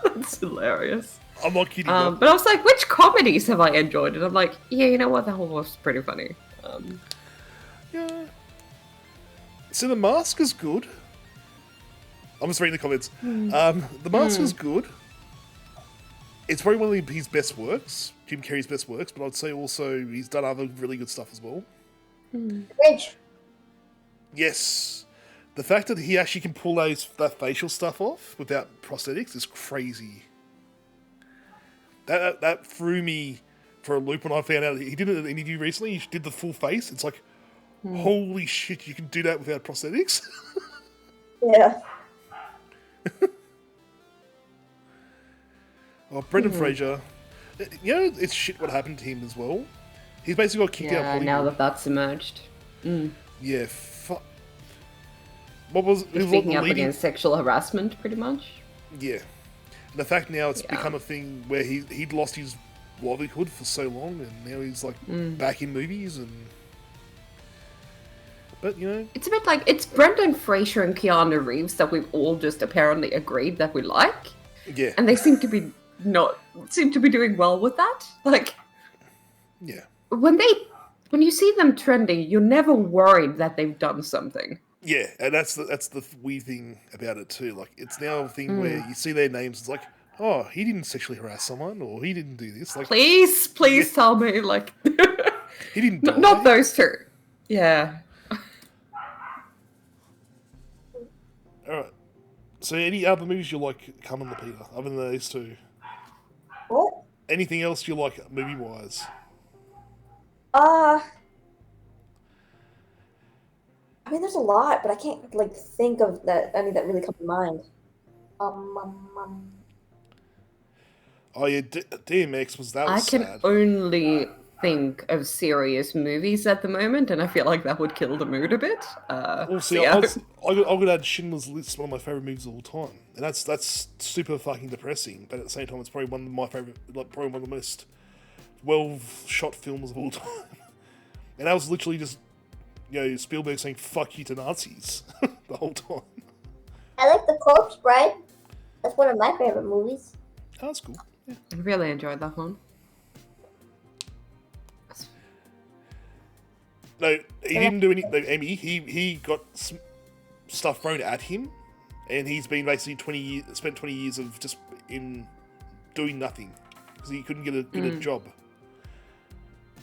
That's hilarious. I'm not kidding. But I was like, which comedies have I enjoyed? And I'm like, yeah, you know what? The whole was pretty funny. Yeah. So The Mask is good. I'm just reading the comments. The Mask is good. It's probably one of his best works, Jim Carrey's best works, but I'd say also he's done other really good stuff as well. Bridge. Yes. The fact that he actually can pull that facial stuff off without prosthetics is crazy. That threw me for a loop when I found out he did it in an interview recently. He did the full face. It's like, holy shit, you can do that without prosthetics? Yeah. Oh, Brendan Fraser. You know, it's shit what happened to him as well. He's basically got kicked out of Hollywood. Now that that's emerged. Yeah, what was... Speaking up against sexual harassment, pretty much. Yeah. And the fact now it's become a thing where he'd lost his livelihood for so long, and now he's, like, back in movies, and... But, you know... It's a bit like, it's Brendan Fraser and Keanu Reeves that we've all just apparently agreed that we like. Yeah. And they seem to be doing well with that. Like... Yeah. When you see them trending, you're never worried that they've done something. Yeah, and that's the weird thing about it too. Like, it's now a thing where you see their names, it's like, oh, he didn't sexually harass someone, or he didn't do this. Like, please tell me, like, he didn't die. Not those two. Yeah. Alright. So any other movies you like, Carmen+Lupita, other than those two? What? Anything else you like, movie-wise? I mean, there's a lot, but I can't like think of any that really come to mind. Oh yeah, DMX was sad. I can only think of serious movies at the moment, and I feel like that would kill the mood a bit. I could add Schindler's List, one of my favorite movies of all time, and that's super fucking depressing. But at the same time, it's probably one of my favorite, like probably one of the most well-shot films of all time. And that was literally just, you know, Spielberg saying "fuck you" to Nazis the whole time. I like The Corpse Bride. That's one of my favorite movies. Oh, that's cool. Yeah. I really enjoyed that one. No, he didn't do any. No, Amy, he got stuff thrown at him, and he's been basically spent 20 years of just in doing nothing because he couldn't get a job.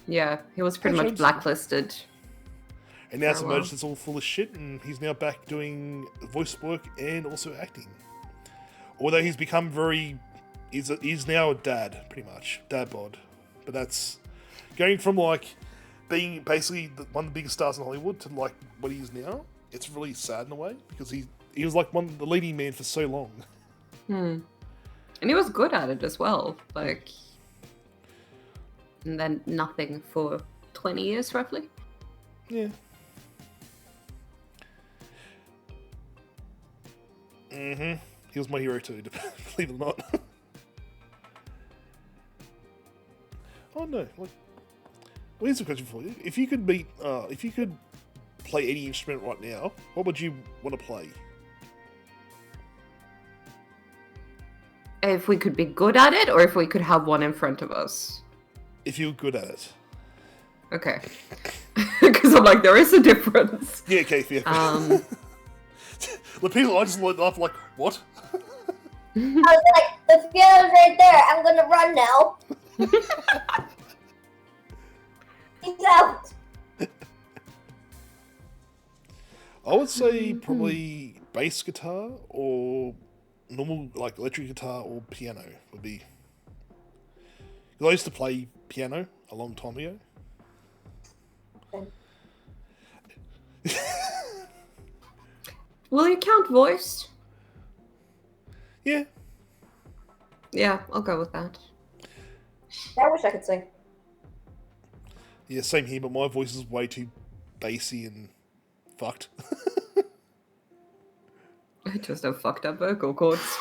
Yeah, he was pretty much blacklisted. And now it's emerged it's all full of shit, and he's now back doing voice work and also acting. Although he's become he's now a dad, pretty much. Dad bod. But that's going from like being basically one of the biggest stars in Hollywood to like what he is now. It's really sad in a way, because he was like the leading man for so long. And he was good at it as well. Like, and then nothing for 20 years roughly. Yeah. Mm-hmm. He was my hero too, believe it or not. Oh no! Like, well, here's a question for you: if you could play any instrument right now, what would you want to play? If we could be good at it, or if we could have one in front of us. If you're good at it. Okay. Because I'm like, there is a difference. Yeah, okay, yeah. The people I just laugh like, what? I was like, the piano's right there. I'm gonna run now. He's out. I would say probably bass guitar or normal like electric guitar or piano would be. 'Cause I used to play piano a long time ago. Will you count voice? Yeah. Yeah, I'll go with that. I wish I could sing. Yeah, same here, but my voice is way too bassy and fucked. I just have fucked up vocal cords.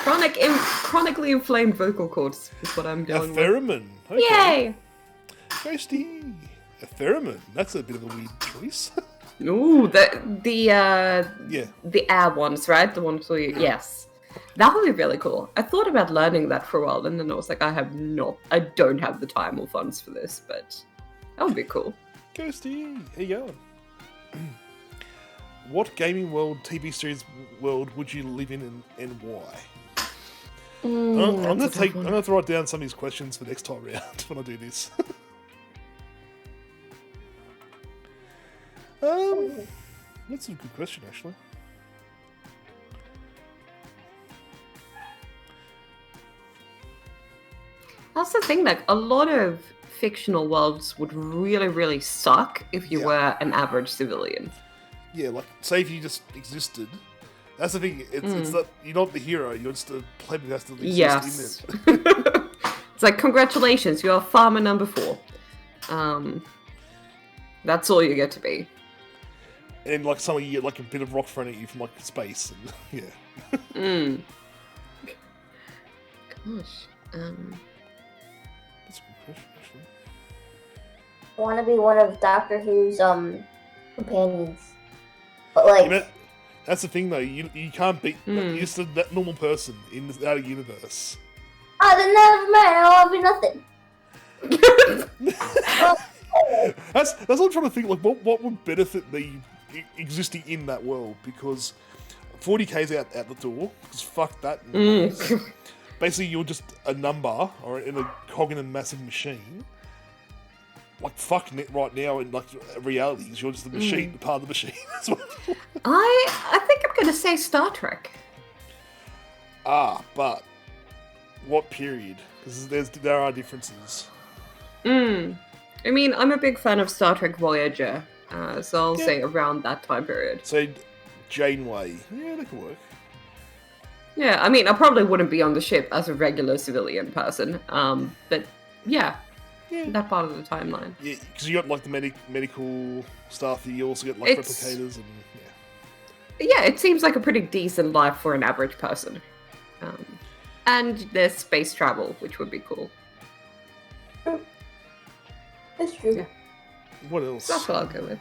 Chronically inflamed vocal cords is what I'm A dealing with. theremin. Okay. Yay! Ghosty. A theremin. That's a bit of a weird choice. Ooh, the Yeah. the air ones, right? The ones where yes. That would be really cool. I thought about learning that for a while, and then I was like, I don't have the time or funds for this, but that would be cool. Ghosty. How you going? What gaming world, TV series world would you live in and why? I'm gonna write down some of these questions for next time round when I do this. That's a good question, actually. That's the thing, like, a lot of fictional worlds would really, really suck if you were an average civilian. Yeah, like, say if you just existed. That's the thing, it's that you're not the hero, you're just a player who has to exist in it. It's like, congratulations, you're farmer number 4. That's all you get to be. And like suddenly you get like a bit of rock thrown at you from like space, and yeah. Gosh. That's a good question, actually. I want to be one of Doctor Who's companions, but like, You know, that's the thing though. You can't beat. Like, you're just that normal person in the outer universe. then never mind. I'll be nothing. That's what I'm trying to think. Like, what would benefit me existing in that world? Because 40k's out the door. Because fuck that. Basically, you're just a number or in a cog in a massive machine. Like fuck it right now in like realities, you're just the machine, part of the machine. I think I'm gonna say Star Trek. But what period? Because there are differences. I mean, I'm a big fan of Star Trek Voyager, so I'll say around that time period. So, Janeway. Yeah, that could work. Yeah, I mean, I probably wouldn't be on the ship as a regular civilian person, but yeah, that part of the timeline. Yeah, because you got like the medical staff, you also get like It's- replicators and Yeah, it seems like a pretty decent life for an average person. And there's space travel, which would be cool. It's true. Yeah. What else? That's what I'll go with.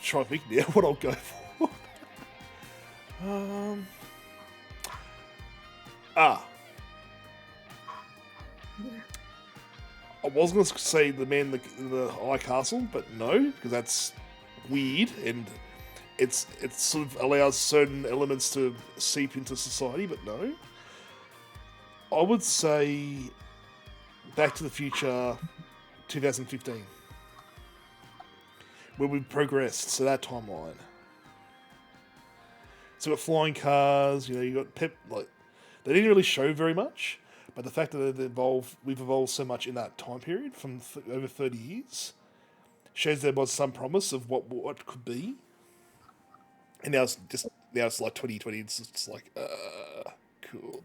Try to think now what I'll go for. I was going to say the man in the high castle, but no, because that's weird and it sort of allows certain elements to seep into society, but no. I would say Back to the Future 2015, where we've progressed to that timeline. So, got flying cars. You got like they didn't really show very much, but the fact that we've evolved so much in that time period from over 30 years, shows there was some promise of what could be. And now it's like 2020. It's just like cool.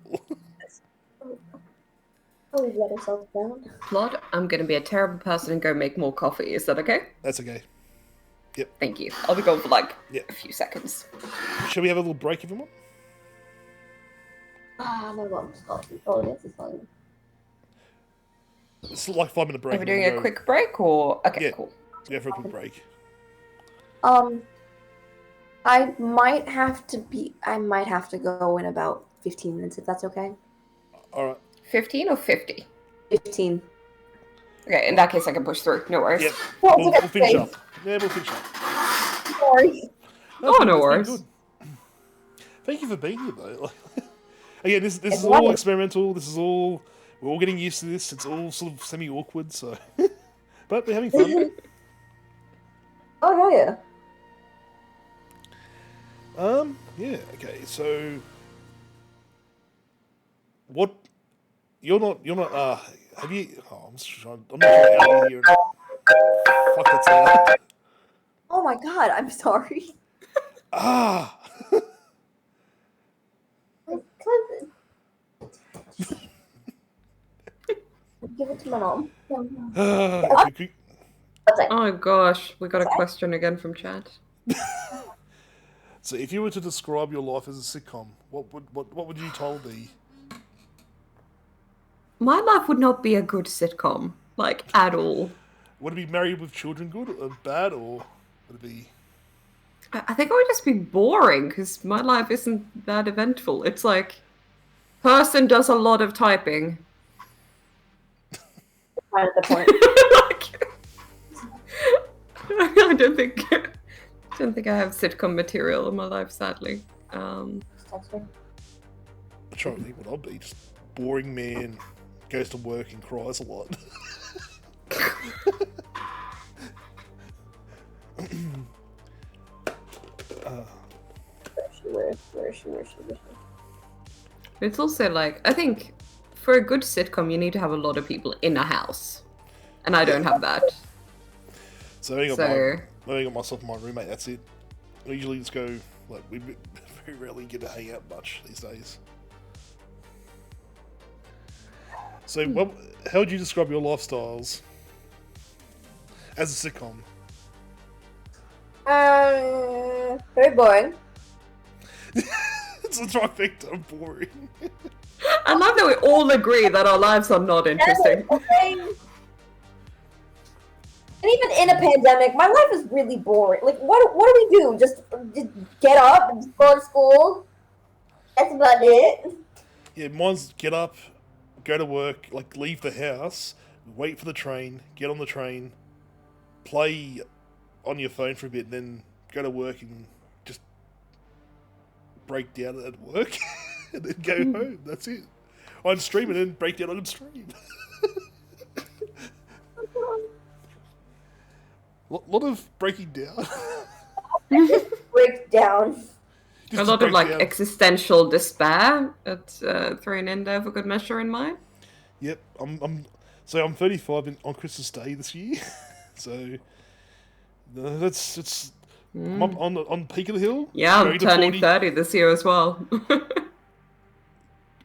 Oh, we let ourselves down. Plot, I'm gonna be a terrible person and go make more coffee. Is that okay? That's okay. Yep. Thank you. I'll be gone for like Yep. a few seconds. Shall we have a little break, everyone? My mom's calling. Oh, this is calling. It's like 5-minute break. Are we and then doing a go- quick break or okay, Yeah. cool. Go for a quick break. I might have to go in about 15 minutes if that's okay. All right. 15 or 50? 15. Okay, in that case I can push through. No worries. Yep. Well, We'll finish up. Yeah, we'll finish up. Sorry. Oh, no it's been worries. good. Thank you for being here, though. Again, this It's is all wonderful. experimental. This is all we're all getting used to this. It's all sort of semi-awkward, so but we're having fun. Oh hell yeah. Yeah. Okay. So, what? You're not. Have you? Oh, I'm not trying to hear. Fuck, that's loud. Oh my god, I'm sorry. Ah. Give it to my mom. Quick. Oh gosh, we got a question again from chat. So, if you were to describe your life as a sitcom, what would you title the? My life would not be a good sitcom, like at all. Would it be Married with Children good or bad, or would it be? I think it would just be boring because my life isn't that eventful. It's like person does a lot of typing. Right at the point. I don't think I have sitcom material in my life, sadly. I'm trying to think what I'd be. Just boring man, goes to work and cries a lot. Where is she? It's also like, I think for a good sitcom, you need to have a lot of people in a house. And I don't have that. So I only got myself and my roommate, that's it. We usually just go, like, we very rarely get to hang out much these days. So, how would you describe your lifestyles as a sitcom? Very boring. It's a trifecta of boring. I love that we all agree that our lives are not interesting. And even in a pandemic, my life is really boring. Like, what do we do? Just get up and just go to school? That's about it. Yeah, mine's get up, go to work, like leave the house, wait for the train, get on the train, play on your phone for a bit, and then go to work and just break down at work, and then go home. That's it. On stream and then break down on stream. Lot of breaking down. Break down. Just A lot of break like down. existential despair that's thrown in there for good measure in mine. Yep, I'm 35 on Christmas Day this year, so it's I'm up on peak of the hill. Yeah, I'm going to turning 40. 30 this year as well.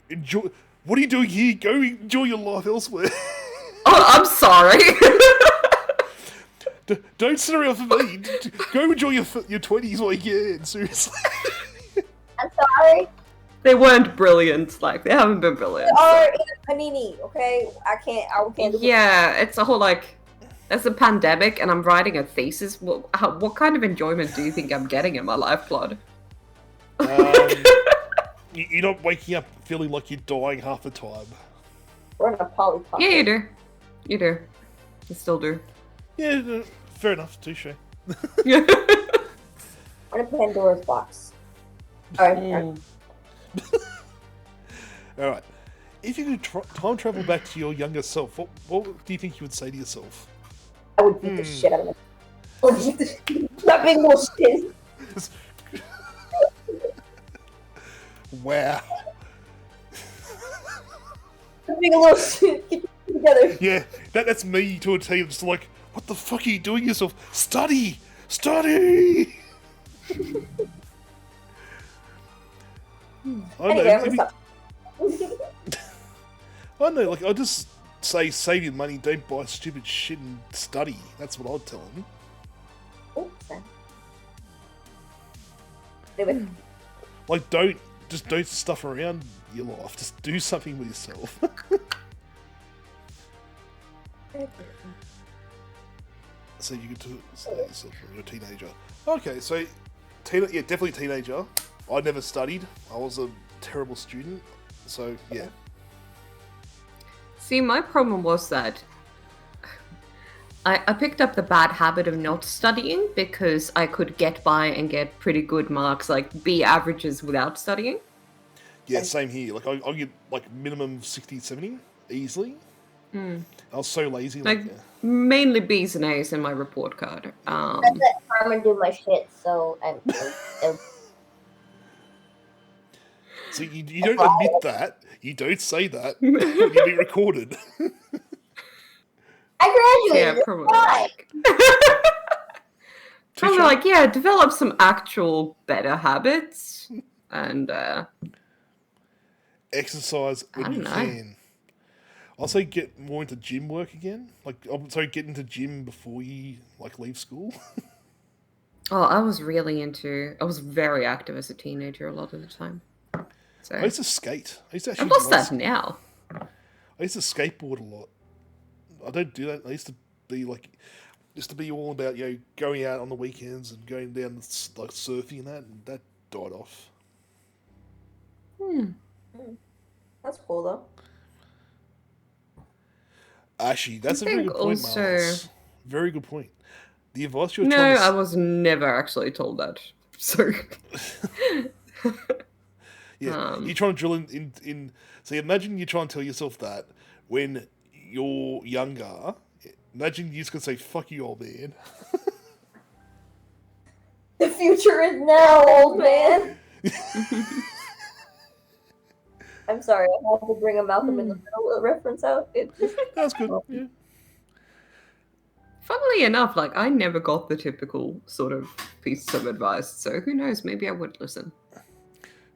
Enjoy. What are you doing here? Go enjoy your life elsewhere. Oh, I'm sorry. Don't sit around for me. Go enjoy your 20s while you can. Seriously. I'm sorry. They weren't brilliant. Like, they haven't been brilliant. Or in a panini, okay? I can't do Yeah, it's a whole like, there's a pandemic and I'm writing a thesis. What kind of enjoyment do you think I'm getting in my life, Claude? You're not waking up feeling like you're dying half the time. We're in a poly Yeah, you do. You do. You still do. Yeah, fair enough. Touche. We're in a Pandora's box. Alright. All right. If you could time travel back to your younger self, what do you think you would say to yourself? I would beat the shit out of him. I would beat the shit. That big little shit. Wow. That big little shit. Get it together. Yeah, that's me to a T. Just like, what the fuck are you doing yourself? Study! Study! Anyway, I'm gonna stop. I know, like, I'll just say save your money, don't buy stupid shit and study. That's what I'd tell them. Oops. Anyway. Like, don't stuff around your life. Just do something with yourself. So you get to say yourself when you're a teenager. Okay, so definitely teenager. I never studied. I was a terrible student. So yeah. See, my problem was that I picked up the bad habit of not studying because I could get by and get pretty good marks, like B averages without studying. Yeah, same here. Like I get like minimum 60, 70 easily. I was so lazy. Like mainly B's and A's in my report card. I let Carmen do my shit, so I'm. So you don't admit that. You don't say that. You'll be recorded. I graduated. Yeah, probably. Probably like, yeah, develop some actual better habits and exercise when you can. I'll say get more into gym work again. Like, get into gym before you leave school. Oh, I was very active as a teenager a lot of the time. So I used to skate. I've lost that now. I used to skateboard a lot. I don't do that. I used to be all about going out on the weekends and going down surfing and that died off. That's cool though. Actually, that's a very good point, Miles. Very good point. The advice you're trying to... I was never actually told that. So... yeah, you're trying to drill in... So imagine you're trying to tell yourself that when you're younger. Imagine you just going to say, fuck you, old man. The future is now, old man. I'm sorry, I had to bring a Malcolm in the Middle reference out. That's good. Yeah. Funnily enough, I never got the typical sort of piece of advice, so who knows? Maybe I would listen.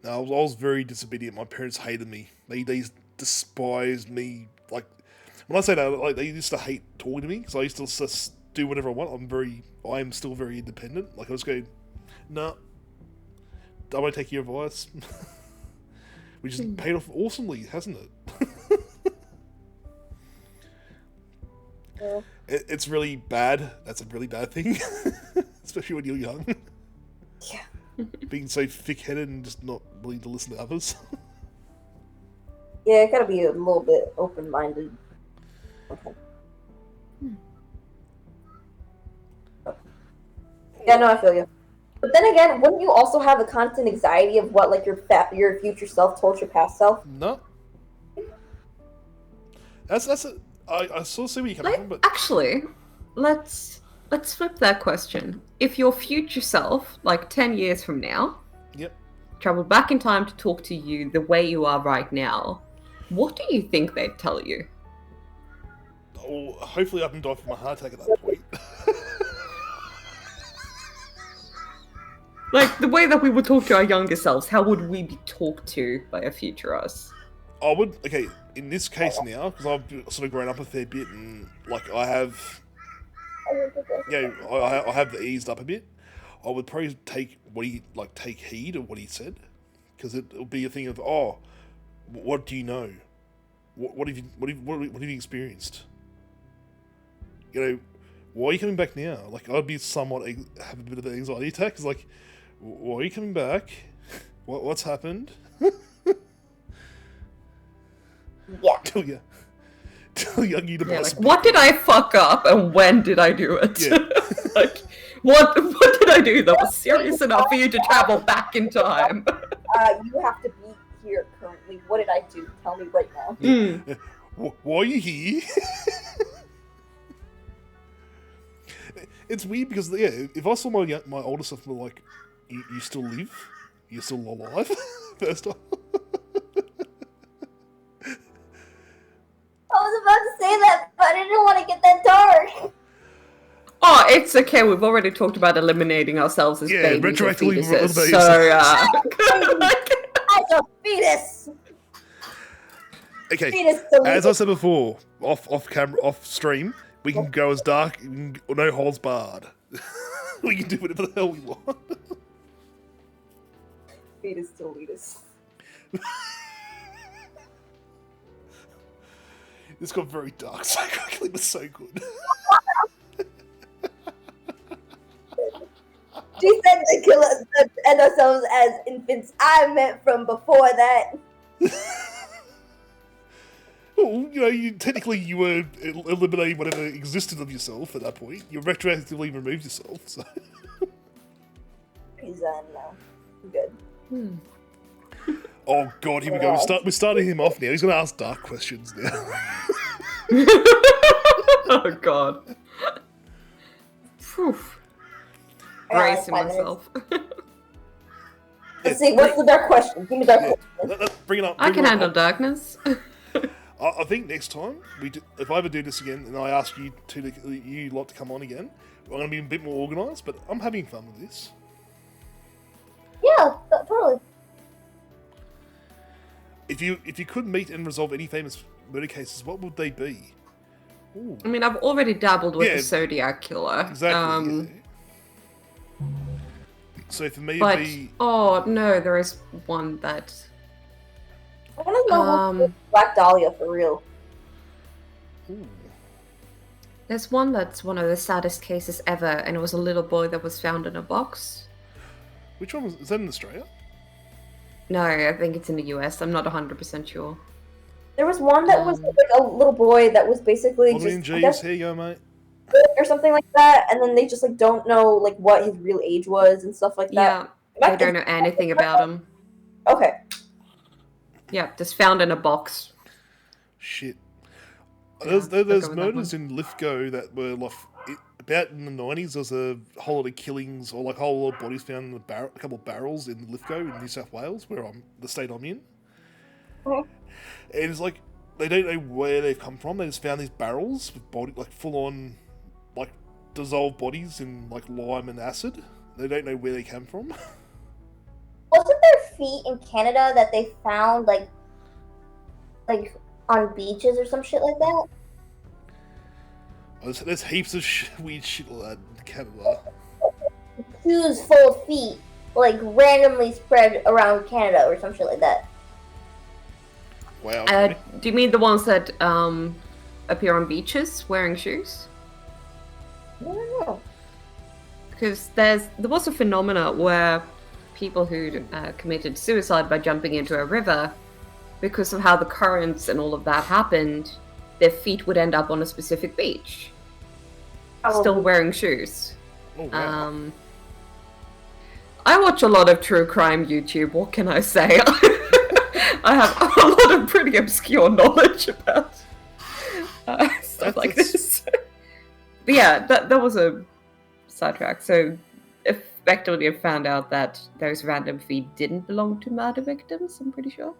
No, I was very disobedient. My parents hated me. They despised me. Like, when I say that, they used to hate talking to me because I used to just do whatever I want. I am still very independent. I was going, no, I won't take your advice. Which has paid off awesomely, hasn't it? It's really bad. That's a really bad thing. Especially when you're young. Yeah. Being so thick-headed and just not willing to listen to others. Yeah, gotta be a little bit open-minded. Okay. Yeah, no, I feel you. But then again, wouldn't you also have a constant anxiety of what your future self told your past self? No. I sort of see where you're coming from, but actually, let's flip that question. If your future self, 10 years from now, yep, traveled back in time to talk to you the way you are right now, what do you think they'd tell you? Oh, hopefully I can die from a heart attack at that point. The way that we would talk to our younger selves, how would we be talked to by a future us? I would, okay, in this case now, because I've sort of grown up a fair bit and, I have, I have eased up a bit, I would probably take take heed of what he said, because it'll be a thing of, oh, what do you know? What have you experienced? Why are you coming back now? I'd be somewhat, have a bit of an anxiety attack, because why are you coming back? What's happened? Yeah. Tell you to buy some what did I fuck up and when did I do it? Yeah. What did I do that was serious enough for you to travel back in time? You have to be here currently. What did I do? Tell me right now. Yeah. Why are you here? It's weird because if I saw my older self and like, you still live, you're still alive. First off. I was about to say that, but I didn't want to get that dark. Oh, it's okay. We've already talked about eliminating ourselves as babies retroactively or fetuses. babies. So, As a fetus. Okay, Fetus as I said before, off camera, off stream, we can go as dark, no holds barred. We can do whatever the hell we want. Fetus still lead us. This got very dark so quickly, but so good. She said to kill us and ourselves as infants. I meant from before that. Well, technically you were eliminating whatever existed of yourself at that point. You retroactively removed yourself, so... He's now. Good. Oh god, here we go. We're starting him off now. He's going to ask dark questions now. Oh god. Phew. Bracing myself. Let's see, what's the dark question? Give me dark question. Bring it up. I can handle darkness. I think next time, if I ever do this again, and I ask you lot to come on again, I'm going to be a bit more organised, but I'm having fun with this. Yeah, totally. If you could meet and resolve any famous murder cases, what would they be? Ooh. I mean, I've already dabbled with the Zodiac Killer. Exactly. So for me, but, it'd be... oh no, there is one that... I want to know what's Black Dahlia for real. Ooh. There's one that's one of the saddest cases ever, and it was a little boy that was found in a box. Which one is that in Australia? No, I think it's in the US. I'm not 100% sure. There was one that was like a little boy that was basically just here you go, mate. Or something like that, and then they just like don't know like what his real age was and stuff like that. Yeah, I don't know anything about him. Okay. Yeah, just found in a box. Shit. Yeah, There's murders in Lithgow that were like about in the 90s. There was a whole lot of killings or like a whole lot of bodies found in a couple of barrels in Lithgow in New South Wales, where the state I'm in. Okay. And it's like they don't know where they've come from. They just found these barrels with like full on like dissolved bodies in like lime and acid. They don't know where they came from. Wasn't there feet in Canada that they found like on beaches or some shit like that? There's heaps of weird shit like that in Canada. Shoes full of feet, like randomly spread around Canada or some shit like that. Wow. Do you mean the ones that appear on beaches wearing shoes? I don't know. Because there was a phenomena where people who committed suicide by jumping into a river, because of how the currents and all of that happened, their feet would end up on a specific beach, still wearing shoes. Oh, wow. I watch a lot of true crime YouTube. What can I say? I have a lot of pretty obscure knowledge about stuff like this. But yeah, that was a sidetrack. So effectively, I found out that those random feet didn't belong to murder victims. I'm pretty sure.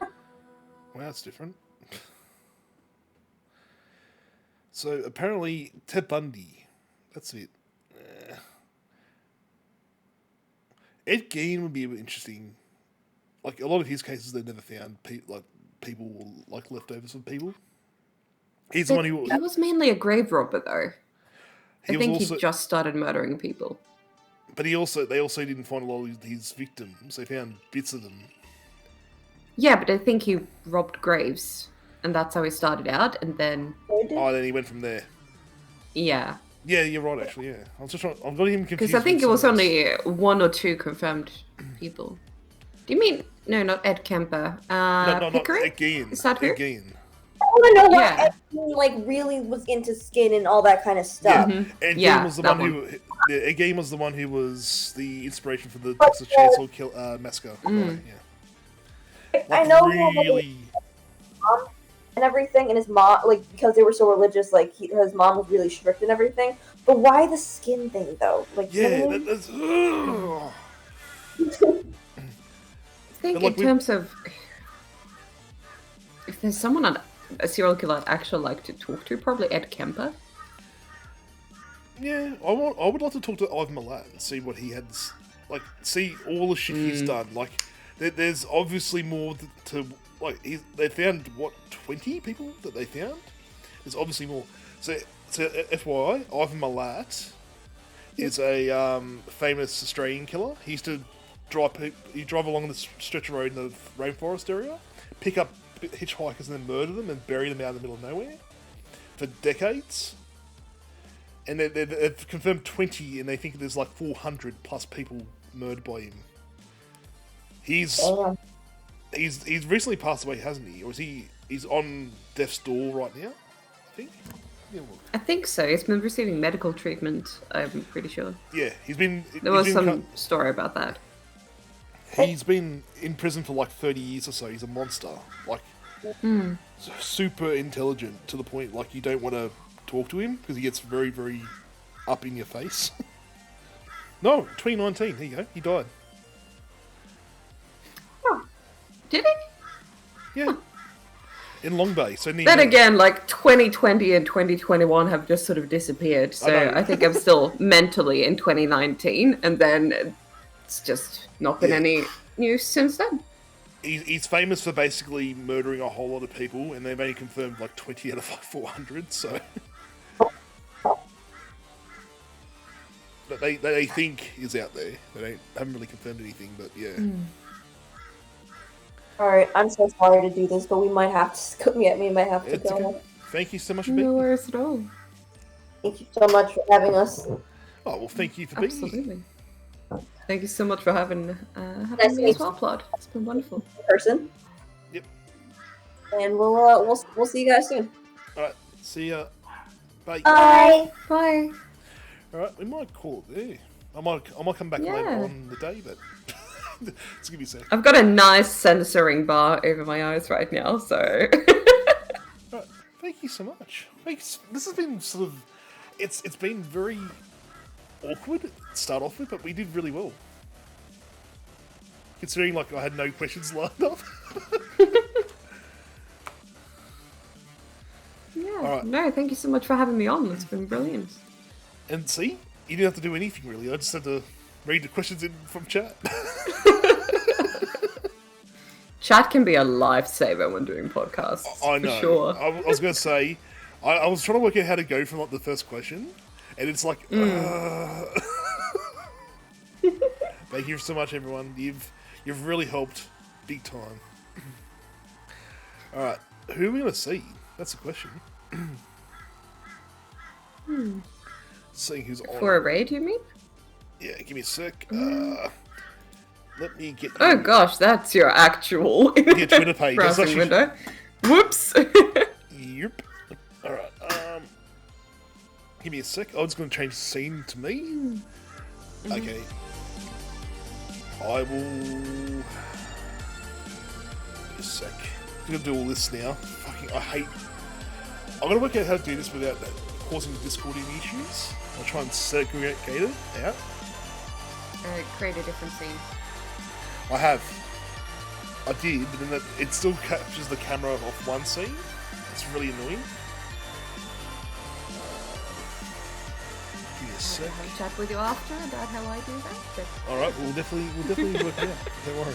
Well, that's different. So apparently, Ted Bundy. That's it. Ed Gein would be a bit interesting. Like a lot of his cases, they never found people like leftovers of people. He's the one who. He was mainly a grave robber, though. I think he just started murdering people. But they also didn't find a lot of his victims. They found bits of them. Yeah, but I think he robbed graves, and that's how he started out, and then... Oh, then he went from there. Yeah. Yeah, you're right, actually, yeah. I've got him confused. Because I think it was only 1 or 2 confirmed people. Do you mean... No, not Ed Kemper. No, Pickering? not Ed Gein. Is that who? Ed Gein. I want to know why Ed Gein, like really was into skin and all that kind of stuff. Yeah, Ed Gein was the one who... Yeah, Ed Gein was the one who was the inspiration for the Texas Chainsaw Massacre. Right, yeah. Like, I know really... and everything, and his mom, like, because they were so religious, like, his mom was really strict and everything. But why the skin thing, though? Like, yeah, that's... I think in terms of... If there's someone, a serial killer I'd actually like to talk to, probably Ed Kemper. Yeah, I would like to talk to Ivan Milat and see what he had... Like, see all the shit he's done. Like, there's obviously more to... Like, they found, 20 people that they found? There's obviously more. So FYI, Ivan Milat is a famous Australian killer. He used to drive along this stretch of road in the rainforest area, pick up hitchhikers and then murder them and bury them out in the middle of nowhere for decades. And they've confirmed 20, and they think there's like 400 plus people murdered by him. He's recently passed away, hasn't he? Or is he's on death's door right now? I think. Yeah, look. I think so. He's been receiving medical treatment, I'm pretty sure. Yeah, There was some story about that. He's been in prison for like 30 years or so. He's a monster. Like, super intelligent to the point like you don't want to talk to him because he gets very, very up in your face. No, 2019. There you go. He died. Oh, did he? Yeah. In Long Bay. So then again, like 2020 and 2021 have just sort of disappeared. So I think I'm still mentally in 2019, and then it's just not been any news since then. He's famous for basically murdering a whole lot of people, and they've only confirmed like 20 out of 400. So, but they think is out there. They haven't really confirmed anything, but yeah. Alright, I'm so sorry to do this, but we might have to we might have to go. Okay. Thank you so much for being here. No worries at all. Thank you so much for having us. Oh, well, thank you for being here. Absolutely. Thank you so much for having me as well, Plod. It's been wonderful. In person. Yep. And we'll see you guys soon. Alright, see ya. Bye. Bye. Bye. Alright, we might call it there. I might come back later on the day, but just give me a sec. I've got a nice censoring bar over my eyes right now, so... Right, thank you so much. Thanks. This has been sort of... It's been very awkward to start off with, but we did really well. Considering, like, I had no questions lined up. Right. No, thank you so much for having me on. It's been brilliant. And see? You didn't have to do anything, really. I just had to read the questions in from chat. Chat can be a lifesaver when doing podcasts. I know. For sure. I was going to say, I was trying to work out how to go from like the first question, and it's like, Thank you so much, everyone. You've really helped big time. All right, who are we going to see? That's the question. Seeing who's on. For a raid, you mean? Yeah, give me a sec. Let me get. Oh gosh, that's your actual your Twitter page. browsing Actually... window. Whoops. Yep. All right. Give me a sec. I'm just going to change the scene to me. Okay. I will. Give me a sec. I'm going to do all this now. I hate. I'm going to work out how to do this without causing Discording issues. I'll try and segregate it out. Create a different scene. I have. I did, but then it still captures the camera off one scene. It's really annoying. Give me a sec. I'll chat with you after about how I do that. But... All right, we'll definitely work it out. Don't worry.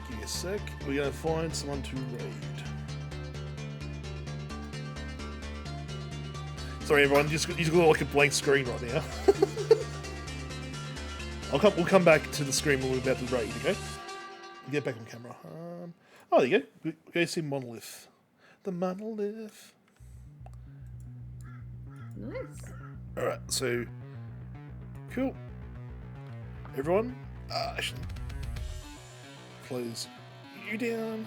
Give me a sec. We're gonna find someone to raid. Sorry, everyone. You just got like a blank screen right now. We'll come back to the screen when we're about to raid. Okay. We'll get back on camera. Oh, there you go. We go see Monolith. The Monolith. Nice. All right. So cool. Everyone, actually, close you down.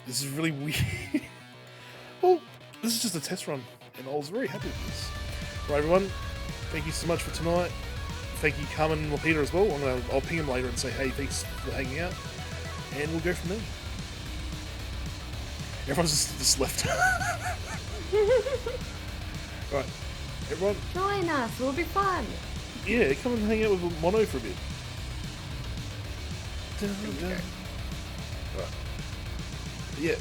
This is really weird. Well, this is just a test run. And I was very happy with this. Right, everyone, thank you so much for tonight. Thank you, Carmen+Lupita, as well. I'll ping him later and say, hey, thanks for hanging out. And we'll go from there. Everyone's just left. Right, everyone. Join us, it'll be fun. Yeah, come and hang out with Mono for a bit. Right. Yeah.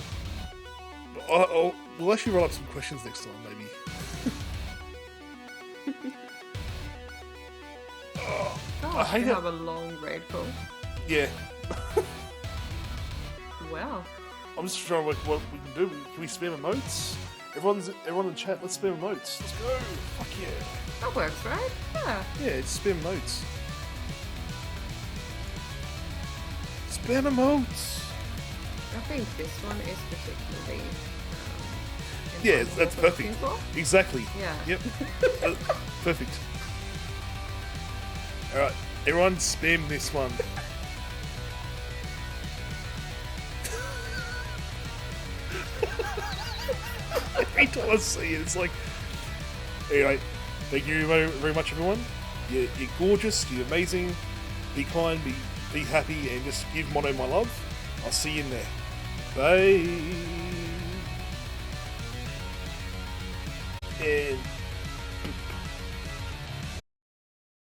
We'll actually roll up some questions next time, maybe. I hate have a long raid call. Yeah. Wow. I'm just trying to work what we can do. Can we spam emotes? Everyone in the chat, let's spam emotes. Let's go. Fuck yeah. That works, right? Yeah. Yeah, just spam emotes. Spam emotes. I think this one is particularly. Yeah, that's what I'm perfect. looking for. Exactly. Yeah. Yep. Perfect. Alright, everyone spam this one. Every time I see it, it's like... Anyway, thank you very much, everyone. You're gorgeous, you're amazing. Be kind, be happy, and just give Mono my love. I'll see you in there. Bye. And